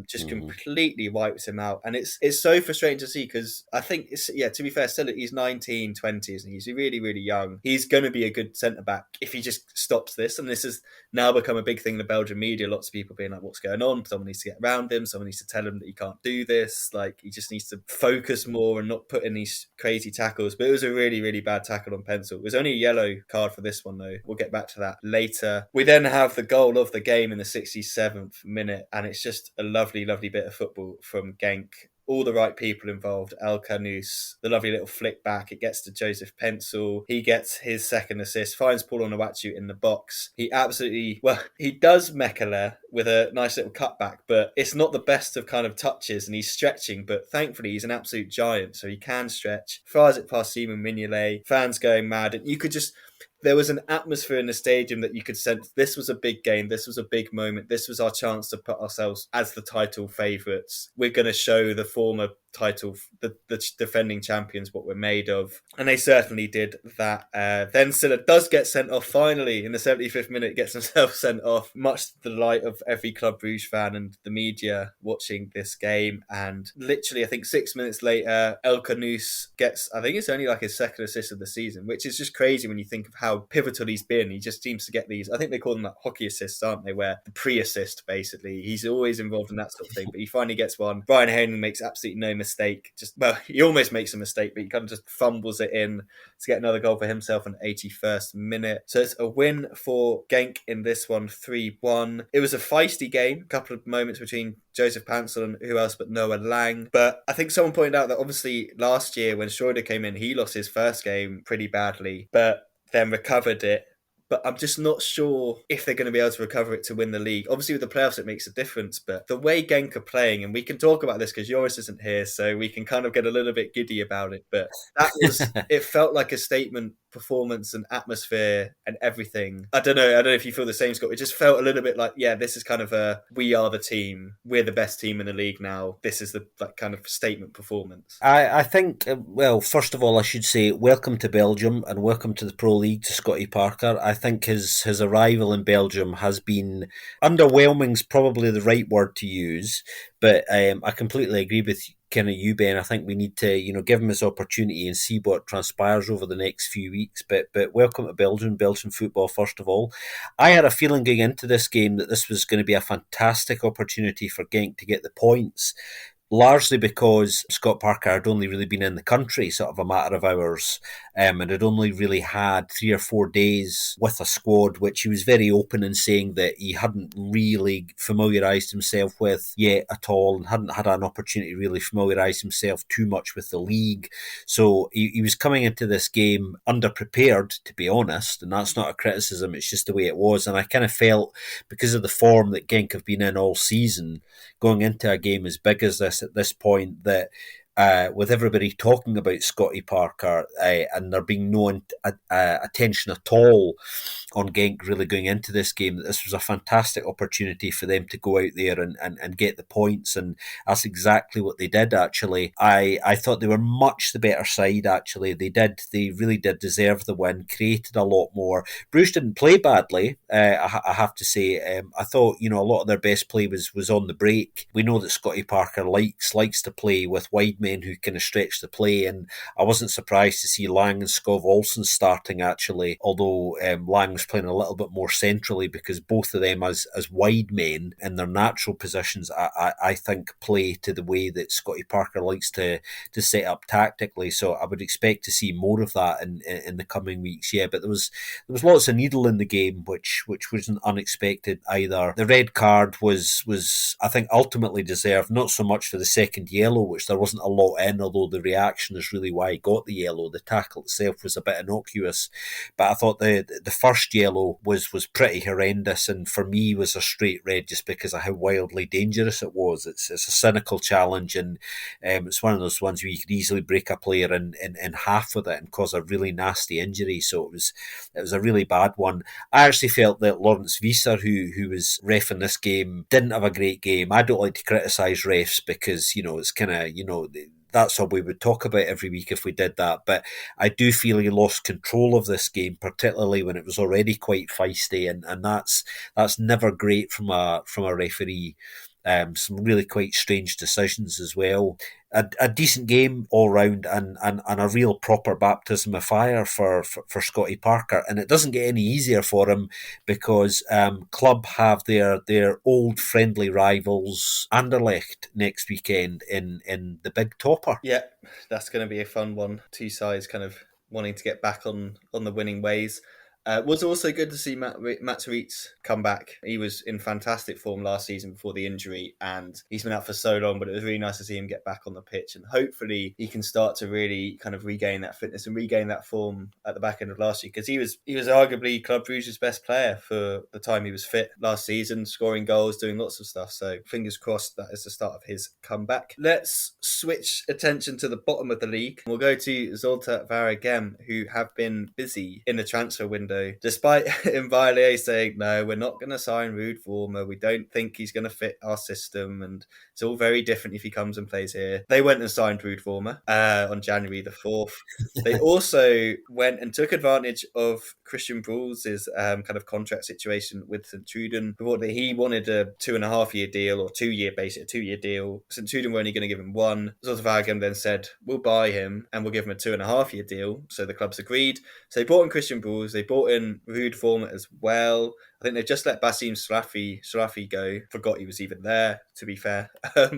Just completely wipes him out. And it's so frustrating to see, because I think, to be fair, Silla, he's 19, 20, isn't he? He's really, really young. He's going to be a good centre-back if he just stops this. And this has now become a big thing in the Belgian media. Lots of people being like, what's going on? Someone needs to get around him. Someone needs to tell him that he can't do this. Like, he just needs to focus more and not put in these crazy tackles. But it was a really, really bad tackle on Pencil. It was only a yellow card for this one, though. We'll get back to that later. We then have the goal of the game in the 67th minute. And it's just a lovely, lovely bit of football from Genk. All the right people involved. El Canus, the lovely little flick back. It gets to Joseph Pencil. He gets his second assist, finds Paul Onuachu in the box. He does Mekele with a nice little cutback, but it's not the best of kind of touches, and he's stretching, but thankfully he's an absolute giant, so he can stretch. Fires it past Simon Mignolet. Fans going mad. And you could just, there was an atmosphere in the stadium that you could sense this was a big game, this was a big moment, this was our chance to put ourselves as the title favourites. We're going to show the former title, the defending champions, what we're made of. And they certainly did that. Then Silla does get sent off finally in the 75th minute, gets himself sent off, much to the delight of every Club Brugge fan and the media watching this game. And literally, I think 6 minutes later, El Canous gets, I think it's only like his second assist of the season, which is just crazy when you think of how pivotal he's been. He just seems to get these, I think they call them like hockey assists, aren't they? Where the pre-assist, basically. He's always involved in that sort of thing, but he finally gets one. Brian Hayden makes absolutely no mistake. He almost makes a mistake, but he kind of just fumbles it in to get another goal for himself in the 81st minute. So it's a win for Genk in this one, 3-1. It was a feisty game, a couple of moments between Joseph Pansel and who else but Noah Lang. But I think someone pointed out that obviously last year when Schroeder came in, he lost his first game pretty badly, but then recovered it. But I'm just not sure if they're going to be able to recover it to win the league. Obviously, with the playoffs, it makes a difference. But the way Genk are playing, and we can talk about this because Joris isn't here, so we can kind of get a little bit giddy about it. But it felt like a statement performance and atmosphere and everything. I don't know if you feel the same, Scott. It just felt a little bit like, yeah, this is kind of we are the team. We're the best team in the league now. This is the like kind of statement performance.
I think, well, first of all, I should say welcome to Belgium and welcome to the Pro League to Scotty Parker. I think his arrival in Belgium has been underwhelming's probably the right word to use, but I completely agree with kind of you, Ben. I think we need to, give him his opportunity and see what transpires over the next few weeks. But welcome to Belgian football, first of all. I had a feeling going into this game that this was going to be a fantastic opportunity for Genk to get the points, largely because Scott Parker had only really been in the country sort of a matter of hours, and had only really had 3 or 4 days with a squad, which he was very open in saying that he hadn't really familiarised himself with yet at all, and hadn't had an opportunity to really familiarise himself too much with the league. So he was coming into this game underprepared, to be honest, and that's not a criticism, it's just the way it was. And I kind of felt, because of the form that Genk have been in all season, going into a game as big as this at this point, that with everybody talking about Scotty Parker and there being no attention at all on Genk really going into this game, that this was a fantastic opportunity for them to go out there and get the points, and that's exactly what they did. Actually, I thought they were much the better side. Actually, they really did deserve the win, created a lot more. Bruce didn't play badly, I have to say. I thought, a lot of their best play was on the break. We know that Scotty Parker likes to play with wide men who kind of stretch the play, and I wasn't surprised to see Lang and Skov Olsen starting, actually, although Lang was playing a little bit more centrally, because both of them as wide men in their natural positions, I think play to the way that Scotty Parker likes to set up tactically. So I would expect to see more of that in the coming weeks. Yeah, but there was lots of needle in the game, which wasn't unexpected either. The red card was I think ultimately deserved, not so much for the second yellow, which there wasn't a lot in, although the reaction is really why he got the yellow. The tackle itself was a bit innocuous, but I thought the first yellow was pretty horrendous, and for me was a straight red just because of how wildly dangerous it was. It's a cynical challenge, and it's one of those ones where you could easily break a player in half with it and cause a really nasty injury. So it was a really bad one. I actually felt that Lawrence Visser, who was ref in this game, didn't have a great game. I don't like to criticise refs because, it's kind of, that's all we would talk about every week if we did that. But I do feel he lost control of this game, particularly when it was already quite feisty, and that's never great from a referee. Some really quite strange decisions as well. A decent game all round, and a real proper baptism of fire for Scotty Parker. And it doesn't get any easier for him because Club have their old friendly rivals Anderlecht next weekend in the big topper.
Yeah, that's going to be a fun one. Two sides kind of wanting to get back on the winning ways. Was also good to see Matt Reitz come back. He was in fantastic form last season before the injury, and he's been out for so long. But it was really nice to see him get back on the pitch, and hopefully he can start to really kind of regain that fitness and regain that form at the back end of last year, because he was arguably Club Brugge's best player for the time he was fit last season, scoring goals, doing lots of stuff. So fingers crossed that is the start of his comeback. Let's switch attention to the bottom of the league. We'll go to Zolta Varagem, who have been busy in the transfer window, despite Mbaile saying, no, we're not going to sign Ruud Vormer. We don't think he's going to fit our system, and it's all very different if he comes and plays here. They went and signed Ruud Vormer on January the 4th. They also went and took advantage of Christian Bruhl's kind of contract situation with St. Truden. He wanted a 2.5 year deal, or 2 year, basically a 2 year deal. St. Truden were only going to give him one. Zoltavagem then said, we'll buy him and we'll give him a 2.5 year deal. So the clubs agreed. So they brought in Christian Bruhl's. They brought in Ruud Vormer as well. I think they just let Basim Salafi go. Forgot he was even there, to be fair.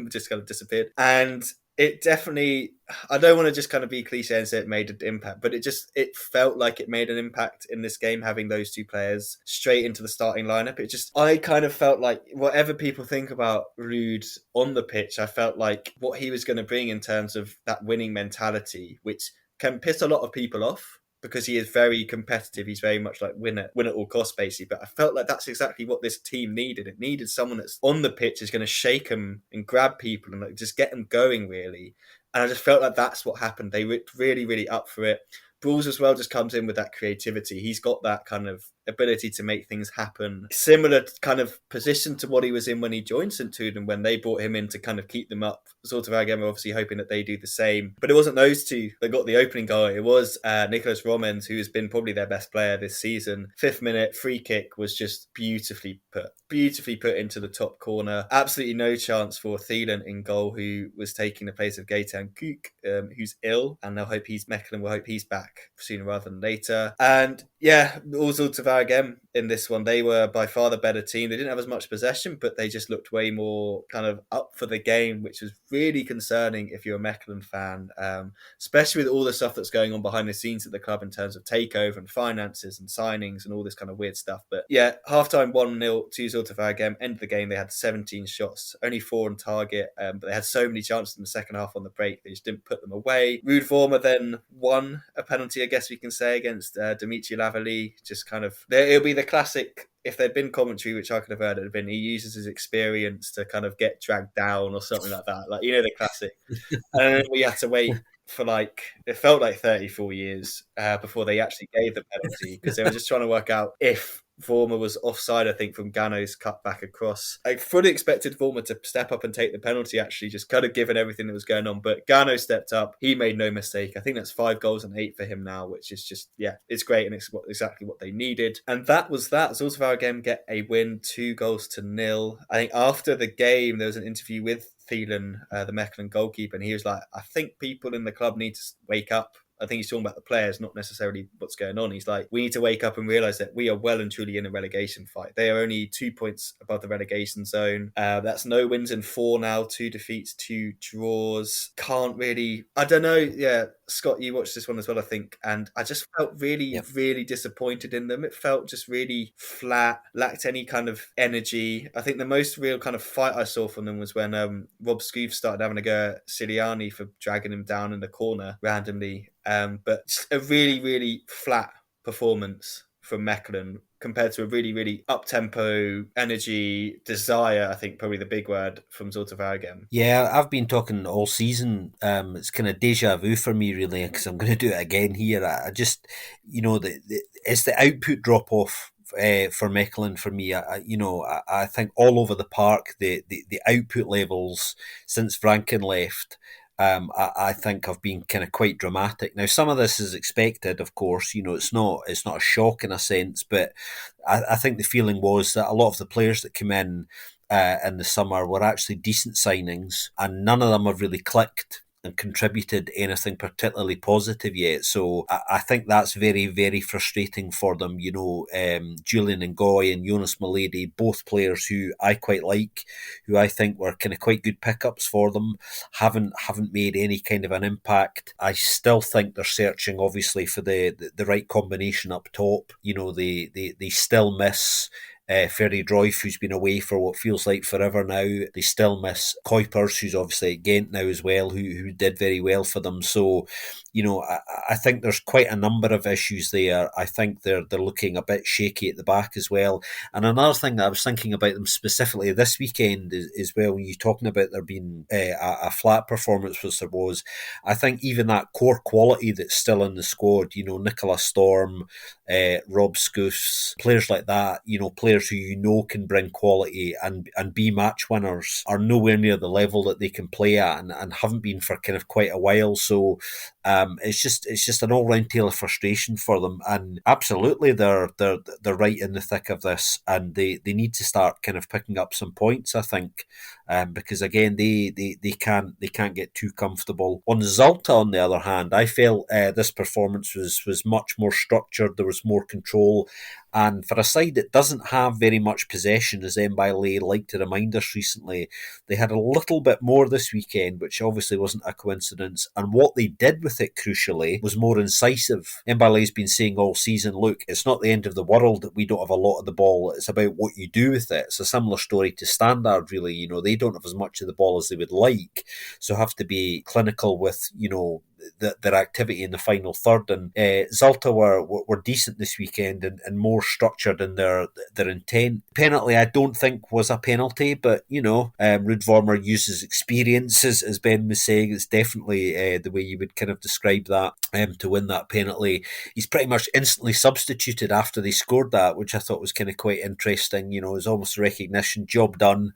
Just kind of disappeared. And it definitely, I don't want to just kind of be cliche and say it made an impact, but it felt like it made an impact in this game, having those two players straight into the starting lineup. I kind of felt like whatever people think about Ruud on the pitch, I felt like what he was going to bring in terms of that winning mentality, which can piss a lot of people off, because he is very competitive. He's very much like win at all costs, basically. But I felt like that's exactly what this team needed. It needed someone that's on the pitch, is going to shake them and grab people and like just get them going, really. And I just felt like that's what happened. They were really, really up for it. Bruhl's as well just comes in with that creativity. He's got that kind of ability to make things happen. Similar kind of position to what he was in when he joined St. Truden, when they brought him in to kind of keep them up. Sort of again, we're obviously hoping that they do the same. But it wasn't those two that got the opening goal. It was Nicholas Romens, who has been probably their best player this season. 5th minute free kick was just beautifully put into the top corner. Absolutely no chance for Thielen in goal, who was taking the place of Gaetan Kuk, who's ill, and Mechelen will hope he's back sooner rather than later. And yeah, also to Varagem in this one, they were by far the better team. They didn't have as much possession, but they just looked way more kind of up for the game, which was really concerning if you're a Mechelen fan, especially with all the stuff that's going on behind the scenes at the club in terms of takeover and finances and signings and all this kind of weird stuff. But yeah, halftime 1-0 to Zulte Waregem. End of the game, they had 17 shots, only 4 on target, but they had so many chances in the second half on the break, they just didn't put them away. Ruud Vormer then won a penalty, I guess we can say, against Dimitri Lavallée. Just kind of, it'll be the classic. If there'd been commentary, which I could have heard, it had been he uses his experience to kind of get dragged down or something like that. Like, the classic. And then we had to wait for it felt like 34 years before they actually gave the penalty, because they were just trying to work out if Vormer was offside, I think, from Gano's cut back across. I fully expected Vormer to step up and take the penalty, actually, just kind of given everything that was going on. But Gano stepped up. He made no mistake. I think that's 5 goals and 8 for him now, which is just, it's great, and it's exactly what they needed. And that was that. Zulsvar again get a win, 2-0. I think after the game, there was an interview with Thielen, the Mechelen goalkeeper, and he was like, I think people in the club need to wake up. I think he's talking about the players, not necessarily what's going on. He's like, we need to wake up and realise that we are well and truly in a relegation fight. They are only 2 points above the relegation zone. That's no wins in 4 now, 2 defeats, 2 draws. Can't really, I don't know. Yeah, Scott, you watched this one as well, I think, and I just felt really, really disappointed in them. It felt just really flat, lacked any kind of energy. I think the most real kind of fight I saw from them was when Rob Scoof started having a go at Siliani for dragging him down in the corner randomly. But a really, really flat performance from Mechelen compared to a really, really up-tempo, energy, desire, I think probably the big word, from Zulte Waregem.
Yeah, I've been talking all season. It's kind of deja vu for me, really, because I'm going to do it again here. I just, it's the output drop-off for Mechelen for me. I think all over the park, the output levels since Franken left, I think have been kind of quite dramatic. Now, some of this is expected, of course. It's not a shock in a sense, but I think the feeling was that a lot of the players that come in the summer were actually decent signings, and none of them have really clicked. and contributed anything particularly positive yet. So I think that's very, very frustrating for them. Julian Ngoy and Jonas Malady, both players who I quite like, who I think were kind of quite good pickups for them, haven't made any kind of an impact. I still think they're searching, obviously, for the right combination up top. They still miss Ferry Droyf, who's been away for what feels like forever now. They still miss Kuipers, who's obviously at Ghent now as well, who did very well for them. So, I think there's quite a number of issues there. I think they're looking a bit shaky at the back as well. And another thing that I was thinking about them specifically this weekend is well, when you're talking about there being a flat performance, which there was, I think even that core quality that's still in the squad, Nicola Storm, Rob Scoofs, players like that, players who can bring quality and be match winners, are nowhere near the level that they can play at, and haven't been for kind of quite a while. So it's just an all round tale of frustration for them. And absolutely, they're right in the thick of this, and they need to start kind of picking up some points, I think, because again they can't get too comfortable. On Zalta, on the other hand, I felt this performance was much more structured. There was more control. And for a side that doesn't have very much possession, as Mbile liked to remind us recently, they had a little bit more this weekend, which obviously wasn't a coincidence. And what they did with it, crucially, was more incisive. Mbile's been saying all season, look, it's not the end of the world that we don't have a lot of the ball. It's about what you do with it. It's a similar story to Standard, really. They don't have as much of the ball as they would like, so have to be clinical with, their activity in the final third. And Zalta were decent this weekend and more structured in their intent. Penalty, I don't think was a penalty, but Ruud Vormer uses experience, as Ben was saying. It's definitely the way you would kind of describe that, to win that penalty. He's pretty much instantly substituted after they scored that, which I thought was kind of quite interesting. It was almost a recognition, job done.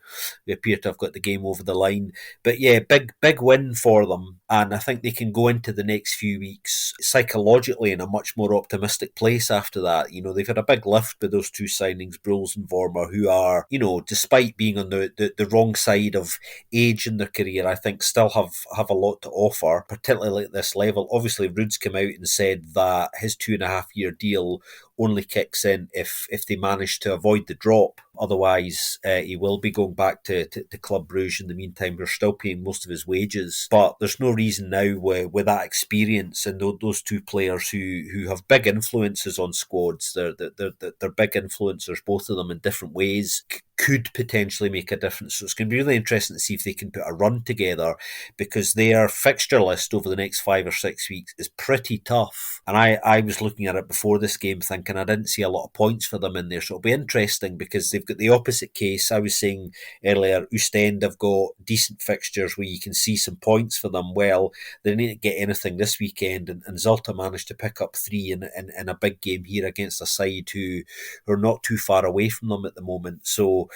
We appear to have got the game over the line. But yeah, big win for them, and I think they can go into the next few weeks psychologically in a much more optimistic place after that. They've had a big lift with those two signings, Bruls and Vormer, who are, despite being on the wrong side of age in their career, I think still have a lot to offer, particularly at this level. Obviously, Ruud's come out and said that his 2.5 year deal only kicks in if they manage to avoid the drop. Otherwise, he will be going back to Club Brugge. In the meantime, we're still paying most of his wages. But there's no reason now with that experience and those two players who have big influences on squads. They're big influencers, both of them in different ways, could potentially make a difference. So it's going to be really interesting to see if they can put a run together, because their fixture list over the next 5 or 6 weeks is pretty tough. And I was looking at it before this game thinking I didn't see a lot of points for them in there. So it'll be interesting, because they've got the opposite case. I was saying earlier, Ostend have got decent fixtures where you can see some points for them. Well, they didn't get anything this weekend, and Zalta managed to pick up 3 in a big game here against a side who are not too far away from them at the moment. So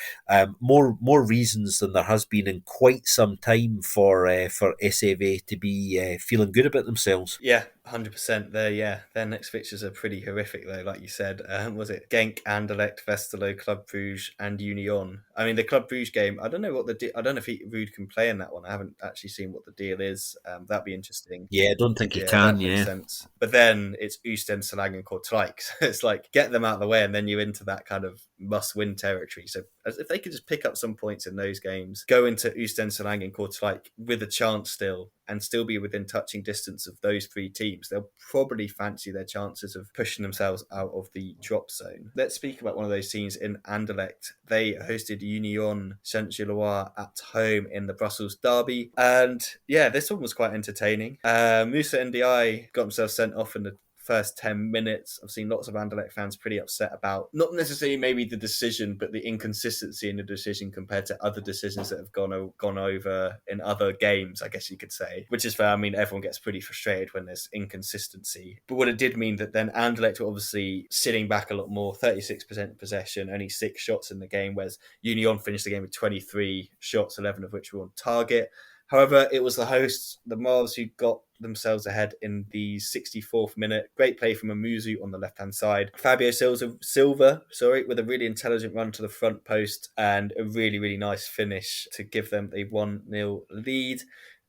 more reasons than there has been in quite some time for SAV to be feeling good about themselves.
Yeah, 100% there. Yeah, their next fixtures are pretty horrific though, like you said. Was it Genk, Anderlecht, Westerlo, Club Brugge, and Union? I mean, the Club Brugge game, I don't know I don't know if Ruud can play in that one. I haven't actually seen what the deal is. That'd be interesting.
Yeah, I don't think he
Yeah, that
can.
makes
Yeah,
sense. But then it's Oostend, Salang, and Kortrijk. So it's like, get them out of the way, and then you're into that kind of must-win territory. So if they could just pick up some points in those games, go into Oostend, Salang, and Kortrijk with a chance still, and still be within touching distance of those 3 teams, they'll probably fancy their chances of pushing themselves out of the drop zone. Let's speak about one of those teams in Anderlecht. They hosted Union Saint-Gilloise at home in the Brussels derby. And yeah, this one was quite entertaining. Musa Ndiaye got himself sent off in the first 10 minutes. I've seen lots of Anderlecht fans pretty upset about not necessarily maybe the decision, but the inconsistency in the decision compared to other decisions that have gone over in other games, I guess you could say, which is fair. I mean, everyone gets pretty frustrated when there's inconsistency. But what it did mean that then Anderlecht were obviously sitting back a lot more, 36% possession, only 6 shots in the game, whereas Union finished the game with 23 shots, 11 of which were on target. However, it was the hosts, the Mavs, who got themselves ahead in the 64th minute. Great play from Amuzu on the left-hand side. Fabio Silva, with a really intelligent run to the front post and a really, really nice finish to give them a 1-0 lead.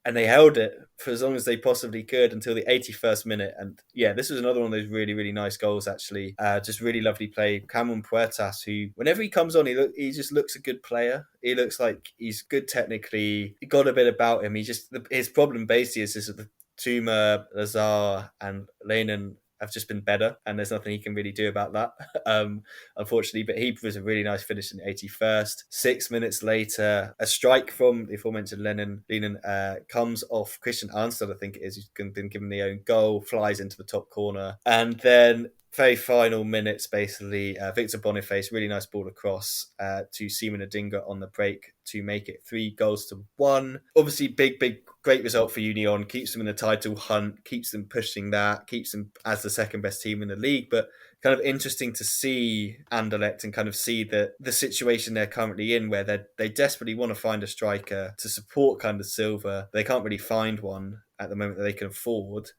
and they held it for as long as they possibly could until the 81st minute. And yeah, this was another one of those really, really nice goals, actually. Just really lovely play. Cameron Puertas, who, whenever he comes on, he just looks a good player. He looks like he's good technically. He got a bit about him. His problem basically is just that the Tuma, Lazar, and Lennon have just been better, and there's nothing he can really do about that, unfortunately. But he was a really nice finish in the 81st. 6 minutes later, a strike from the aforementioned Lennon comes off Christian Arnstad, I think it is, who's been given the own goal, flies into the top corner, and then very final minutes, basically, Victor Boniface, really nice ball across to Simon Adingra on the break to make it 3-1. Obviously, great result for Union. Keeps them in the title hunt, keeps them pushing that, keeps them as the second best team in the league. But kind of interesting to see Anderlecht and kind of see the situation they're currently in, where they desperately want to find a striker to support kind of Silva. They can't really find one at the moment that they can afford.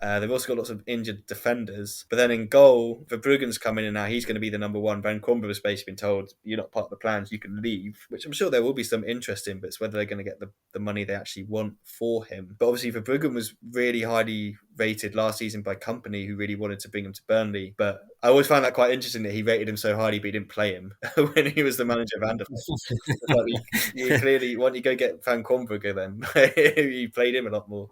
They've also got lots of injured defenders. But then in goal, Verbruggen's coming in now. He's going to be the number one. Van Cromber has basically been told, you're not part of the plans, you can leave, which I'm sure there will be some interest in, but it's whether they're going to get the money they actually want for him. But obviously, Verbruggen was really highly rated last season by Company, who really wanted to bring him to Burnley. But I always found that quite interesting that he rated him so highly, but he didn't play him when he was the manager of Anderlecht. Like, you clearly, why don't you go get Van Crombrugge then? You played him a lot more.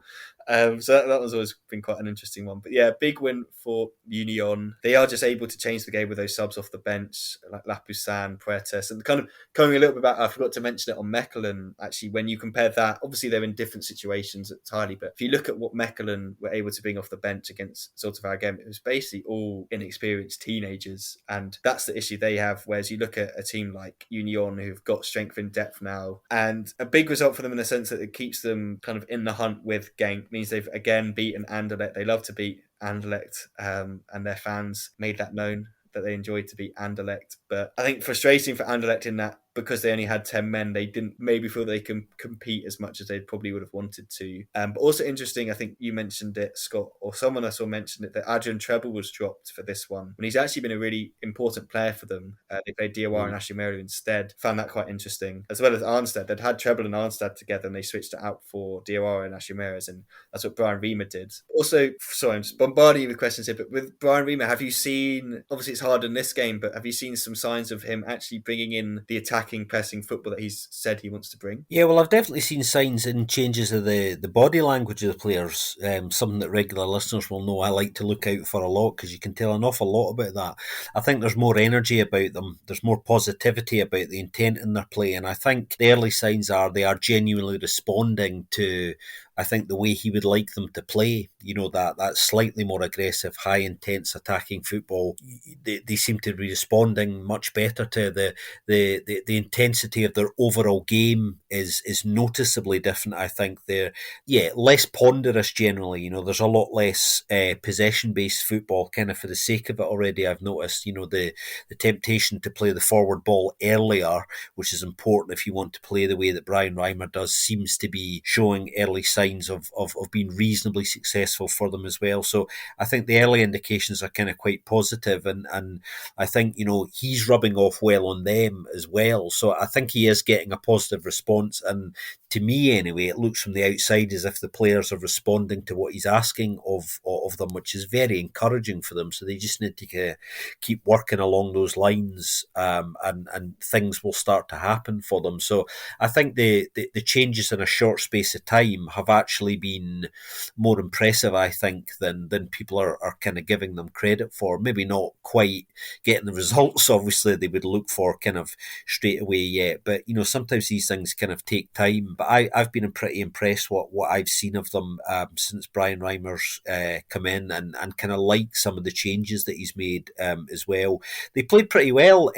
So that was always been quite an interesting one. But yeah, big win for Union. They are just able to change the game with those subs off the bench, like Lapoussin, Puertas, and kind of coming a little bit about, I forgot to mention it on Mechelen, actually, when you compare that, obviously they're in different situations entirely, but if you look at what Mechelen were able to bring off the bench against sort of our game, it was basically all inexperienced teenagers, and that's the issue they have, whereas you look at a team like Union, who've got strength in depth now, and a big result for them in the sense that it keeps them kind of in the hunt with Genk, means they've again beaten Anderlecht. They love to beat Anderlecht, and their fans made that known that they enjoyed to beat Anderlecht. But I think frustrating for Anderlecht in that, because they only had 10 men, they didn't maybe feel they can compete as much as they probably would have wanted to. But also interesting, I think you mentioned it, Scott, or someone I saw mentioned it, that Adrian Treble was dropped for this one. And he's actually been a really important player for them. They played Diawara and Ashimeru instead. Found that quite interesting. As well as Arnstad. They'd had Treble and Arnstad together, and they switched it out for Diawara and Ashimeru, and that's what Brian Riemer did. Also, sorry, I'm just bombarding you with questions here, but with Brian Riemer, have you seen, obviously it's hard in this game, but have you seen some signs of him actually bringing in the attacking, pressing football that he's said he wants to bring?
Yeah, well, I've definitely seen signs and changes of the body language of the players. Something that regular listeners will know I like to look out for a lot, because you can tell an awful lot about that. I think there's more energy about them. There's more positivity about the intent in their play. And I think the early signs are they are genuinely responding to, I think, the way he would like them to play. You know, that slightly more aggressive, high intense attacking football. They seem to be responding much better to the intensity of their overall game is noticeably different. I think they're less ponderous generally. You know, there's a lot less possession based football, kind of for the sake of it already. I've noticed, you know, the temptation to play the forward ball earlier, which is important if you want to play the way that Brian Reimer does, seems to be showing early signs of being reasonably successful for them as well. So I think the early indications are kind of quite positive, and I think, you know, he's rubbing off well on them as well. So I think he is getting a positive response, and to me anyway, it looks from the outside as if the players are responding to what he's asking of them, which is very encouraging for them. So they just need to keep working along those lines, and things will start to happen for them. So I think the changes in a short space of time have actually been more impressive, I think, than people are kind of giving them credit for. Maybe not quite getting the results, obviously, they would look for kind of straight away yet. But, you know, sometimes these things kind of take time. But I've been pretty impressed what I've seen of them since Brian Reimer's come in, and kind of like some of the changes that he's made as well. They played pretty well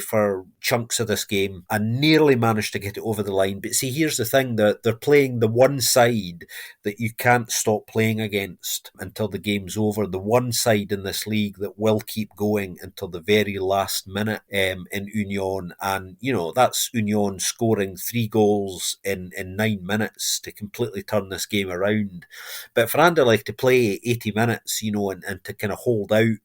for chunks of this game and nearly managed to get it over the line. But see, here's the thing, that they're playing the one side that you can't stop playing against until the game's over. The one side in this league that will keep going until the very last minute in Union. And, you know, that's Union scoring 3 goals in 9 minutes to completely turn this game around. But for Anderlecht to play 80 minutes, you know, and to kind of hold out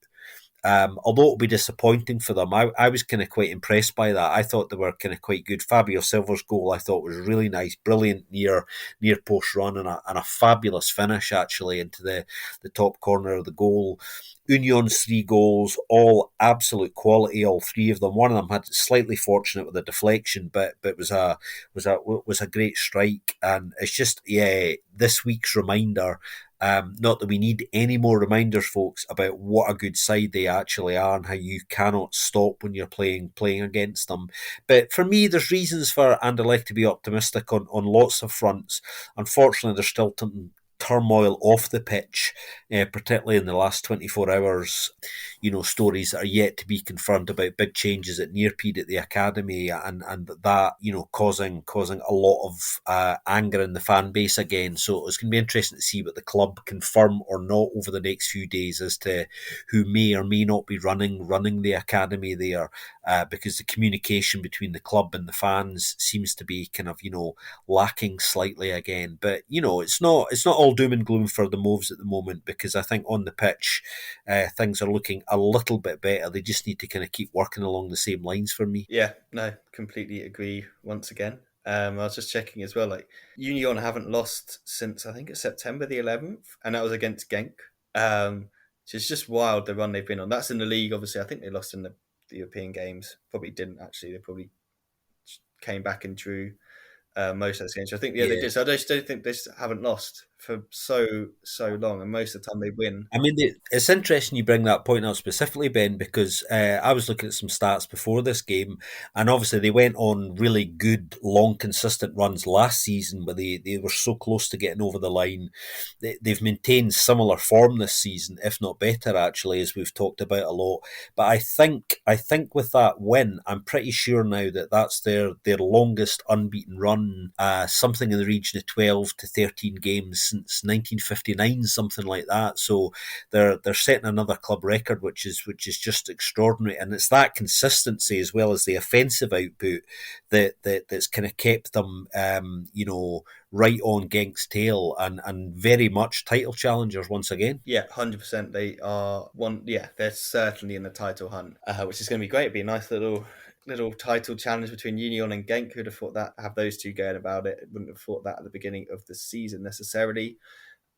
although it'll be disappointing for them, I was kind of quite impressed by that. I thought they were kind of quite good. Fabio Silva's goal I thought was really nice, brilliant near post run, and a fabulous finish actually into the top corner of the goal. Union's three goals, all absolute quality, all three of them. One of them had slightly fortunate with a deflection, but was a great strike. And it's just this week's reminder. Not that we need any more reminders, folks, about what a good side they actually are and how you cannot stop when you're playing against them. But for me, there's reasons for Anderlecht to be optimistic on lots of fronts. Unfortunately, there's still turmoil off the pitch, particularly in the last 24 hours. Stories that are yet to be confirmed about big changes at Nearpede at the academy, and that causing a lot of anger in the fan base again. So it's going to be interesting to see what the club confirm or not over the next few days as to who may or may not be running the academy there, because the communication between the club and the fans seems to be kind of lacking slightly again. But it's not all doom and gloom for the Moves at the moment, because I think on the pitch things are looking a little bit better. They just need to kind of keep working along the same lines for me.
Yeah, no, completely agree once again. I was just checking as well. Like Union haven't lost since I think it's September the 11th, and that was against Genk. Which is just wild the run they've been on. That's in the league, obviously. I think they lost in the European games. Probably didn't actually. They probably came back and drew most of those games. I think they
Yeah.
did. So I just don't think they just haven't lost for so long, and most of the time they win.
I mean, it's interesting you bring that point out specifically, Ben, because I was looking at some stats before this game, and obviously they went on really good, long, consistent runs last season, where they were so close to getting over the line. They've maintained similar form this season, if not better, actually, as we've talked about a lot. But I think with that win, I'm pretty sure now that that's their longest unbeaten run, something in the region of 12 to 13 games since 1959, something like that. So they're setting another club record, which is just extraordinary, and it's that consistency as well as the offensive output that's kind of kept them, right on Genk's tail, and very much title challengers once again.
Yeah, 100%. They are one. Yeah, they're certainly in the title hunt, which is going to be great. It'd be a nice little title challenge between Union and Genk. Who'd have thought that? Have those two going about it? Wouldn't have thought that at the beginning of the season necessarily.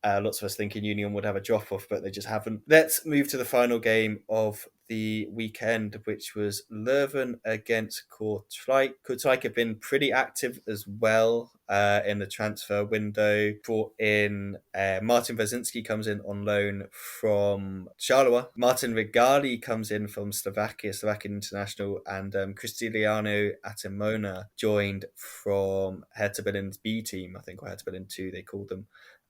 Lots of us thinking Union would have a drop off, but they just haven't. Let's move to the final game of the weekend, which was Leuven against Kortrijk. Kortrijk have been pretty active as well in the transfer window. Brought in Martin Wazinski, comes in on loan from Charleroi. Martin Rigali comes in from Slovakian international, and Cristiliano Atemona joined from Hertha Berlin's B team, I think, or Hertha Berlin 2, they called them.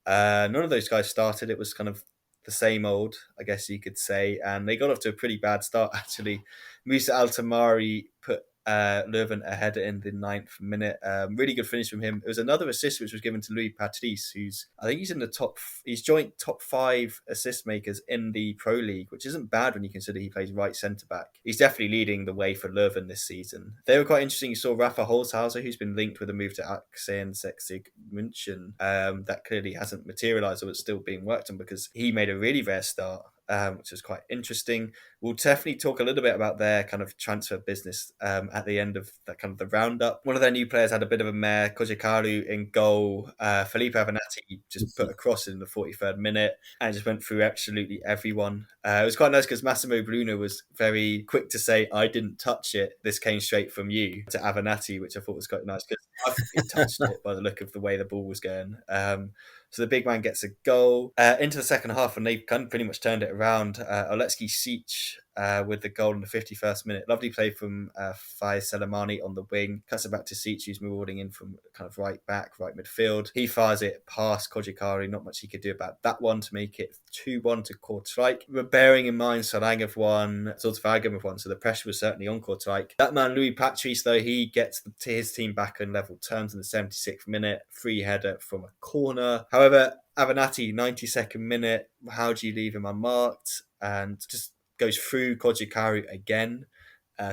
None of those guys started. It was kind of the same old, I guess you could say, and they got off to a pretty bad start actually. Musa Altamari put Leuven ahead in the 9th minute. Really good finish from him. It was another assist which was given to Louis Patrice, who's I think he's in the he's joint top 5 assist makers in the Pro League, which isn't bad when you consider he plays right centre back. He's definitely leading the way for Leuven this season. They were quite interesting. You saw Rafa Holzhauser, who's been linked with a move to Axen Sexig München. That clearly hasn't materialised, or it's still being worked on, because he made a really rare start. Which was quite interesting. We'll definitely talk a little bit about their kind of transfer business at the end of the kind of the roundup. One of their new players had a bit of a mare. Kojikaru in goal. Felipe Avenatti just put a cross in the 43rd minute and just went through absolutely everyone. It was quite nice because Massimo Bruno was very quick to say, "I didn't touch it. This came straight from you," to Avenatti, which I thought was quite nice because I think he touched it by the look of the way the ball was going. So the big man gets a goal into the second half, and they've kind of pretty much turned it around. Oletsky Sic with the goal in the 51st minute. Lovely play from Faiz Selemani on the wing. Cuts it back to Sic, who's marauding in from kind of right back, right midfield. He fires it past Kojikari. Not much he could do about that one to make it 2-1 to Kortrijk. But bearing in mind, Sarang have won, Zultvagen have won, so the pressure was certainly on Kortrijk. That man, Louis Patrice, though, he gets his team back on level terms in the 76th minute. Free header from a corner. However, Avenatti, 92nd minute. How do you leave him unmarked? And just goes through Kojikaru again.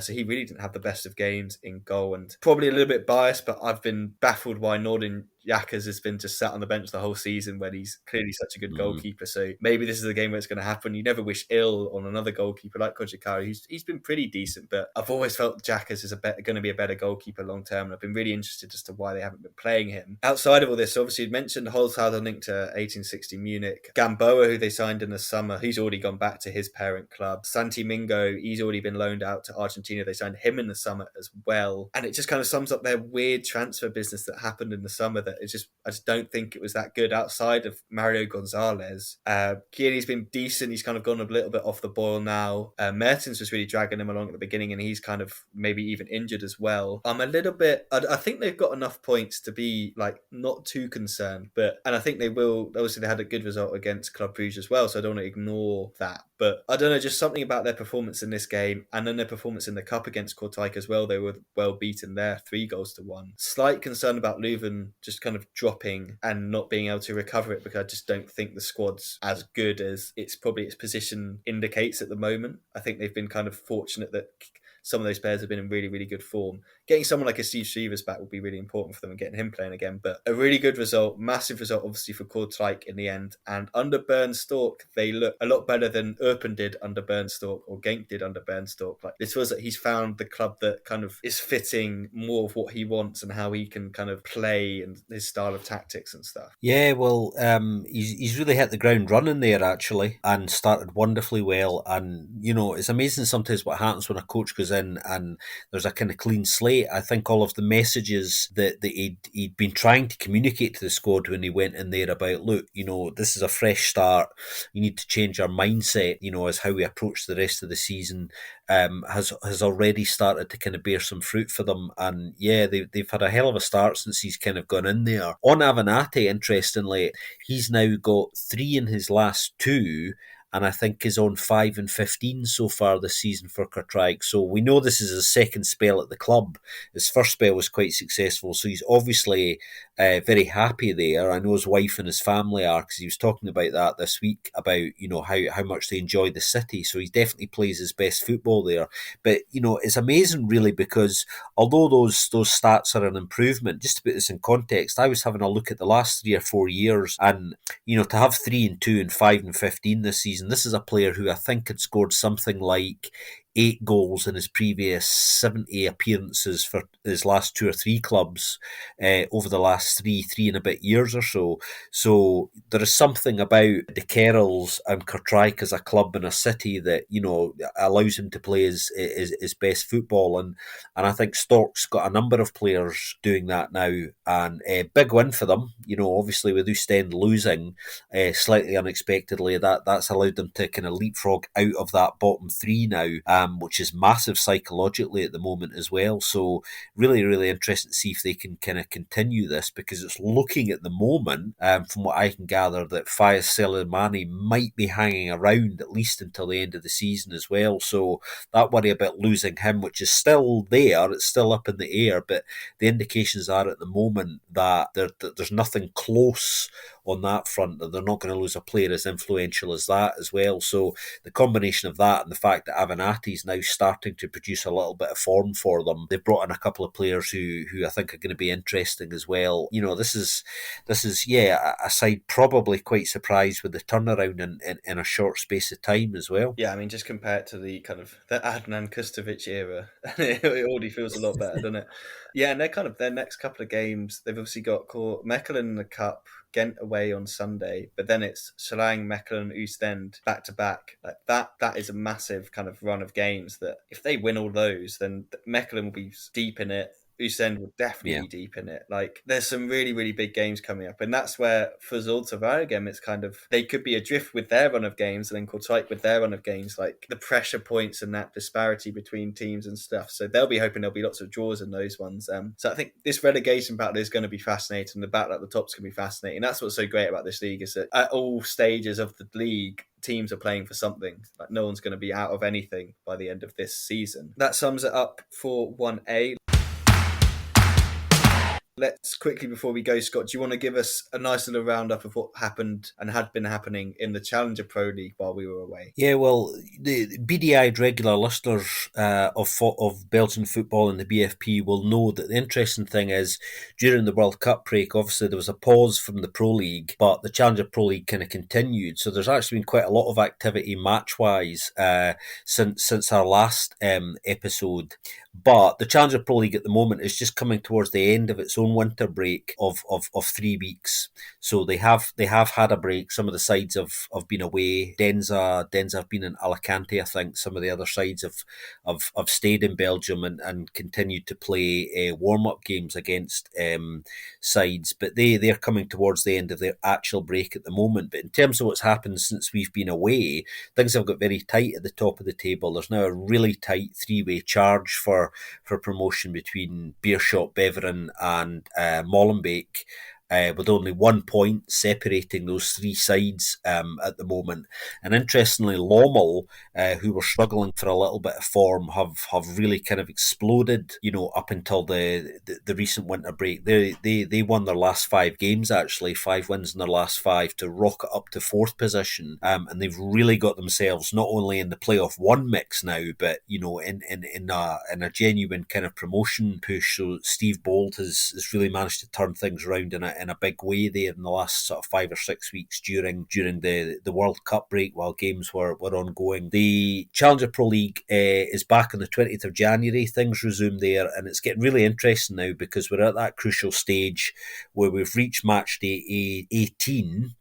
So he really didn't have the best of games in goal, and probably a little bit biased, but I've been baffled why Nordin Yakas has been just sat on the bench the whole season when he's clearly such a good
Mm.
goalkeeper. So maybe this is a game where it's going to happen. You never wish ill on another goalkeeper like Kojikari. He's been pretty decent, but I've always felt Yakas is going to be a better goalkeeper long term, and I've been really interested as to why they haven't been playing him. Outside of all this, obviously you mentioned Holzhausen linked to 1860 Munich. Gamboa, who they signed in the summer, he's already gone back to his parent club. Santi Mingo, he's already been loaned out to Argentina. They signed him in the summer as well. And it just kind of sums up their weird transfer business that happened in the summer that I just don't think it was that good outside of Mario Gonzalez. Chiellini's been decent. He's kind of gone a little bit off the boil now. Mertens was really dragging him along at the beginning, and he's kind of maybe even injured as well. I'm a little bit, I think they've got enough points to be like not too concerned, and I think they will. Obviously, they had a good result against Club Brugge as well, so I don't want to ignore that. But I don't know, just something about their performance in this game and then their performance in the cup against Kortrijk as well. They were well beaten there, 3-1. Slight concern about Leuven just kind of dropping and not being able to recover it, because I just don't think the squad's as good as its position indicates at the moment. I think they've been kind of fortunate that some of those players have been in really, really good form. Getting someone like a Steve Shivers back would be really important for them and getting him playing again. But a really good result, massive result, obviously, for Kortrijk in the end. And under Bernstork, they look a lot better than Erpen did under Bernstork or Genk did under Bernstork. Like, this was that he's found the club that kind of is fitting more of what he wants and how he can kind of play and his style of tactics and stuff.
Yeah, well, he's really hit the ground running there actually, and started wonderfully well. And it's amazing sometimes what happens when a coach goes in and there's a kind of clean slate. I think all of the messages that he'd been trying to communicate to the squad when he went in there about, look, this is a fresh start. You need to change our mindset. As how we approach the rest of the season, has already started to kind of bear some fruit for them. And yeah, they've had a hell of a start since he's kind of gone in there. On Avenatti, interestingly, he's now got 3 in his last 2, and I think is on 5 and 15 so far this season for Kortrijk. So we know this is his second spell at the club. His first spell was quite successful, so he's obviously very happy there. I know his wife and his family are, because he was talking about that this week, about how much they enjoy the city. So he definitely plays his best football there. But it's amazing really, because although those stats are an improvement, just to put this in context, I was having a look at the last 3 or 4 years, and to have 3 and 2 and 5 and 15 this season. This is a player who I think had scored something like 8 goals in his previous 70 appearances for his last 2 or 3 clubs over the last three and a bit years or so. So there is something about the Kerals and Kortrijk as a club and a city that allows him to play his best football, and I think Stork's got a number of players doing that now, and a big win for them. Obviously with Ostend losing slightly unexpectedly, that's allowed them to kind of leapfrog out of that bottom 3 now, which is massive psychologically at the moment as well. So really, really interesting to see if they can kind of continue this, because it's looking at the moment, from what I can gather, that Fayez Selimani might be hanging around at least until the end of the season as well. So that worry about losing him, which is still there, it's still up in the air, but the indications are at the moment that there's nothing close on that front, that they're not going to lose a player as influential as that as well. So the combination of that and the fact that Avenatti's now starting to produce a little bit of form for them, they've brought in a couple of players who I think are going to be interesting as well. This is a side probably quite surprised with the turnaround in a short space of time as well.
Yeah, I mean, just compare it to the kind of the Adnan Kustovic era, it already feels a lot better, doesn't it? Yeah, and they're kind of their next couple of games. They've obviously got Mechelen in the cup, Ghent away on Sunday, but then it's Slang, Mechelen, Ostend back to back. Like that is a massive kind of run of games that if they win all those, then Mechelen will be deep in it. Usain will definitely
Yeah.
be deep in it. Like, there's some really, really big games coming up. And that's where, for Zulte Waregem, it's kind of, they could be adrift with their run of games and then Kortrijk with their run of games. Like, the pressure points and that disparity between teams and stuff. So they'll be hoping there'll be lots of draws in those ones. So I think this relegation battle is going to be fascinating. The battle at the top's going to be fascinating. That's what's so great about this league, is that at all stages of the league, teams are playing for something. Like, no one's going to be out of anything by the end of this season. That sums it up for 1A. Let's quickly, before we go, Scott, do you want to give us a nice little roundup of what happened and had been happening in the Challenger Pro League while we were away?
Yeah, well, the BDI regular listeners of Belgian football and the BFP will know that the interesting thing is during the World Cup break, obviously there was a pause from the Pro League, but the Challenger Pro League kind of continued. So there's actually been quite a lot of activity match wise since our last episode. But the Challenger Pro League at the moment is just coming towards the end of its own winter break of 3 weeks. So they have had a break. Some of the sides have been away. Denza have been in Alicante. I think some of the other sides have stayed in Belgium and continued to play warm up games against sides. But they're coming towards the end of their actual break at the moment. But in terms of what's happened since we've been away, things have got very tight at the top of the table. There's now a really tight 3-way charge for promotion between Beerschot, Beveren, and Molenbeek. With only 1 point separating those three sides at the moment. And interestingly, Lommel, who were struggling for a little bit of form, have really kind of exploded, up until the recent winter break. They won their last 5 games, actually, 5 wins in their last 5 to rocket up to 4th position. And they've really got themselves not only in the playoff 1 mix now, but, in a genuine kind of promotion push. So Steve Bold has really managed to turn things around in a big way there in the last sort of 5 or 6 weeks during the World Cup break while games were ongoing. The Challenger Pro League is back on the 20th of January. Things resume there, and it's getting really interesting now because we're at that crucial stage where we've reached match day 18.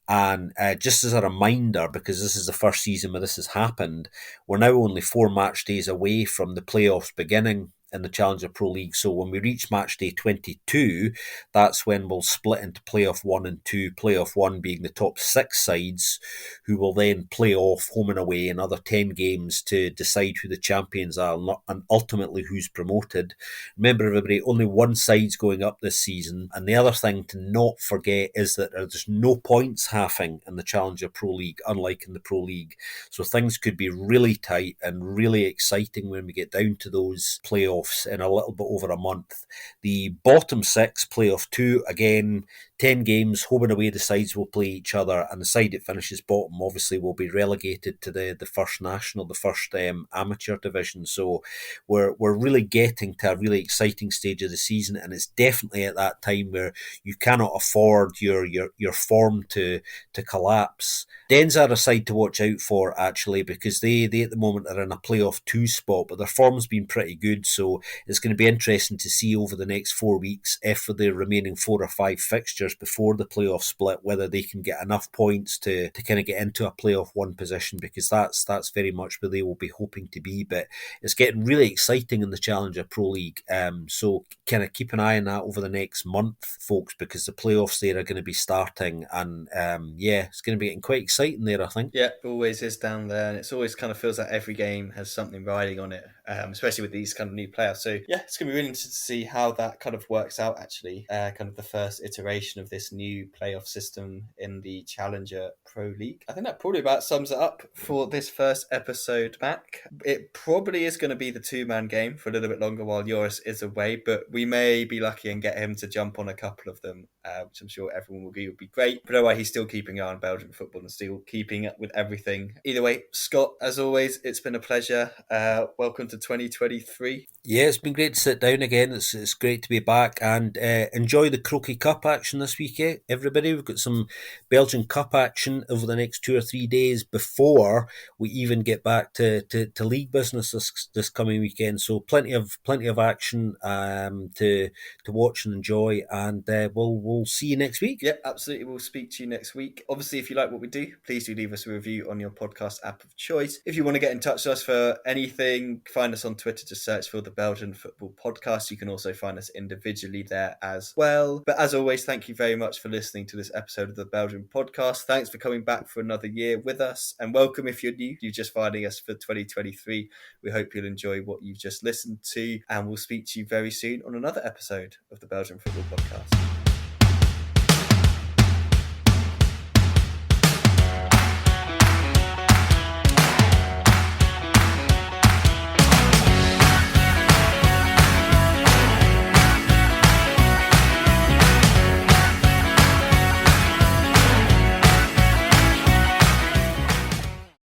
And just as a reminder, because this is the first season where this has happened, we're now only 4 match days away from the playoffs beginning in the Challenger Pro League. So when we reach match day 22, that's when we'll split into playoff 1 and 2, playoff 1 being the top 6 sides, who will then play off home and away another 10 games to decide who the champions are and ultimately who's promoted. Remember, everybody, only one side's going up this season. And the other thing to not forget is that there's no points halving in the Challenger Pro League, unlike in the Pro League. So things could be really tight and really exciting when we get down to those playoffs in a little bit over a month. The bottom 6, playoff 2, again, 10 games, home and away, the sides will play each other, and the side that finishes bottom obviously will be relegated to the first national, the first amateur division. So we're really getting to a really exciting stage of the season, and it's definitely at that time where you cannot afford your form to collapse. Denza are a side to watch out for, actually, because they at the moment are in a playoff 2 spot, but their form's been pretty good, so it's going to be interesting to see over the next 4 weeks if for the remaining 4 or 5 fixtures before the playoff split, whether they can get enough points to kind of get into a playoff 1 position, because that's very much where they will be hoping to be. But it's getting really exciting in the Challenger Pro League, so kind of keep an eye on that over the next month, folks, because the playoffs there are going to be starting, and it's going to be getting quite exciting there, I think.
Yeah, it always is down there, and it's always kind of feels like every game has something riding on it, especially with these kind of new players. So yeah, it's going to be really interesting to see how that kind of works out, actually. Kind of the first iteration of this new playoff system in the Challenger Pro League. I think that probably about sums it up for this first episode back. It probably is going to be the 2-man game for a little bit longer while Joris is away, but we may be lucky and get him to jump on a couple of them, which I'm sure everyone will agree would be great. But anyway, he's still keeping an eye on Belgian football and still keeping up with everything. Either way, Scott, as always, it's been a pleasure. Welcome to 2023.
Yeah, it's been great to sit down again. It's great to be back and enjoy the Croquet Cup action this week, everybody. We've got some Belgian Cup action over the next 2 or 3 days before we even get back to league business this coming weekend. So plenty of action to watch and enjoy, and we'll see you next week.
Yep, absolutely. We'll speak to you next week. Obviously, if you like what we do, please do leave us a review on your podcast app of choice. If you want to get in touch with us for anything, find us on Twitter. Just search for the Belgian Football Podcast. You can also find us individually there as well. But as always, thank you very much for listening to this episode of the Belgian Podcast. Thanks for coming back for another year with us, and welcome if you're new. You're just finding us for 2023. We hope you'll enjoy what you've just listened to, and we'll speak to you very soon on another episode of the Belgian Football Podcast.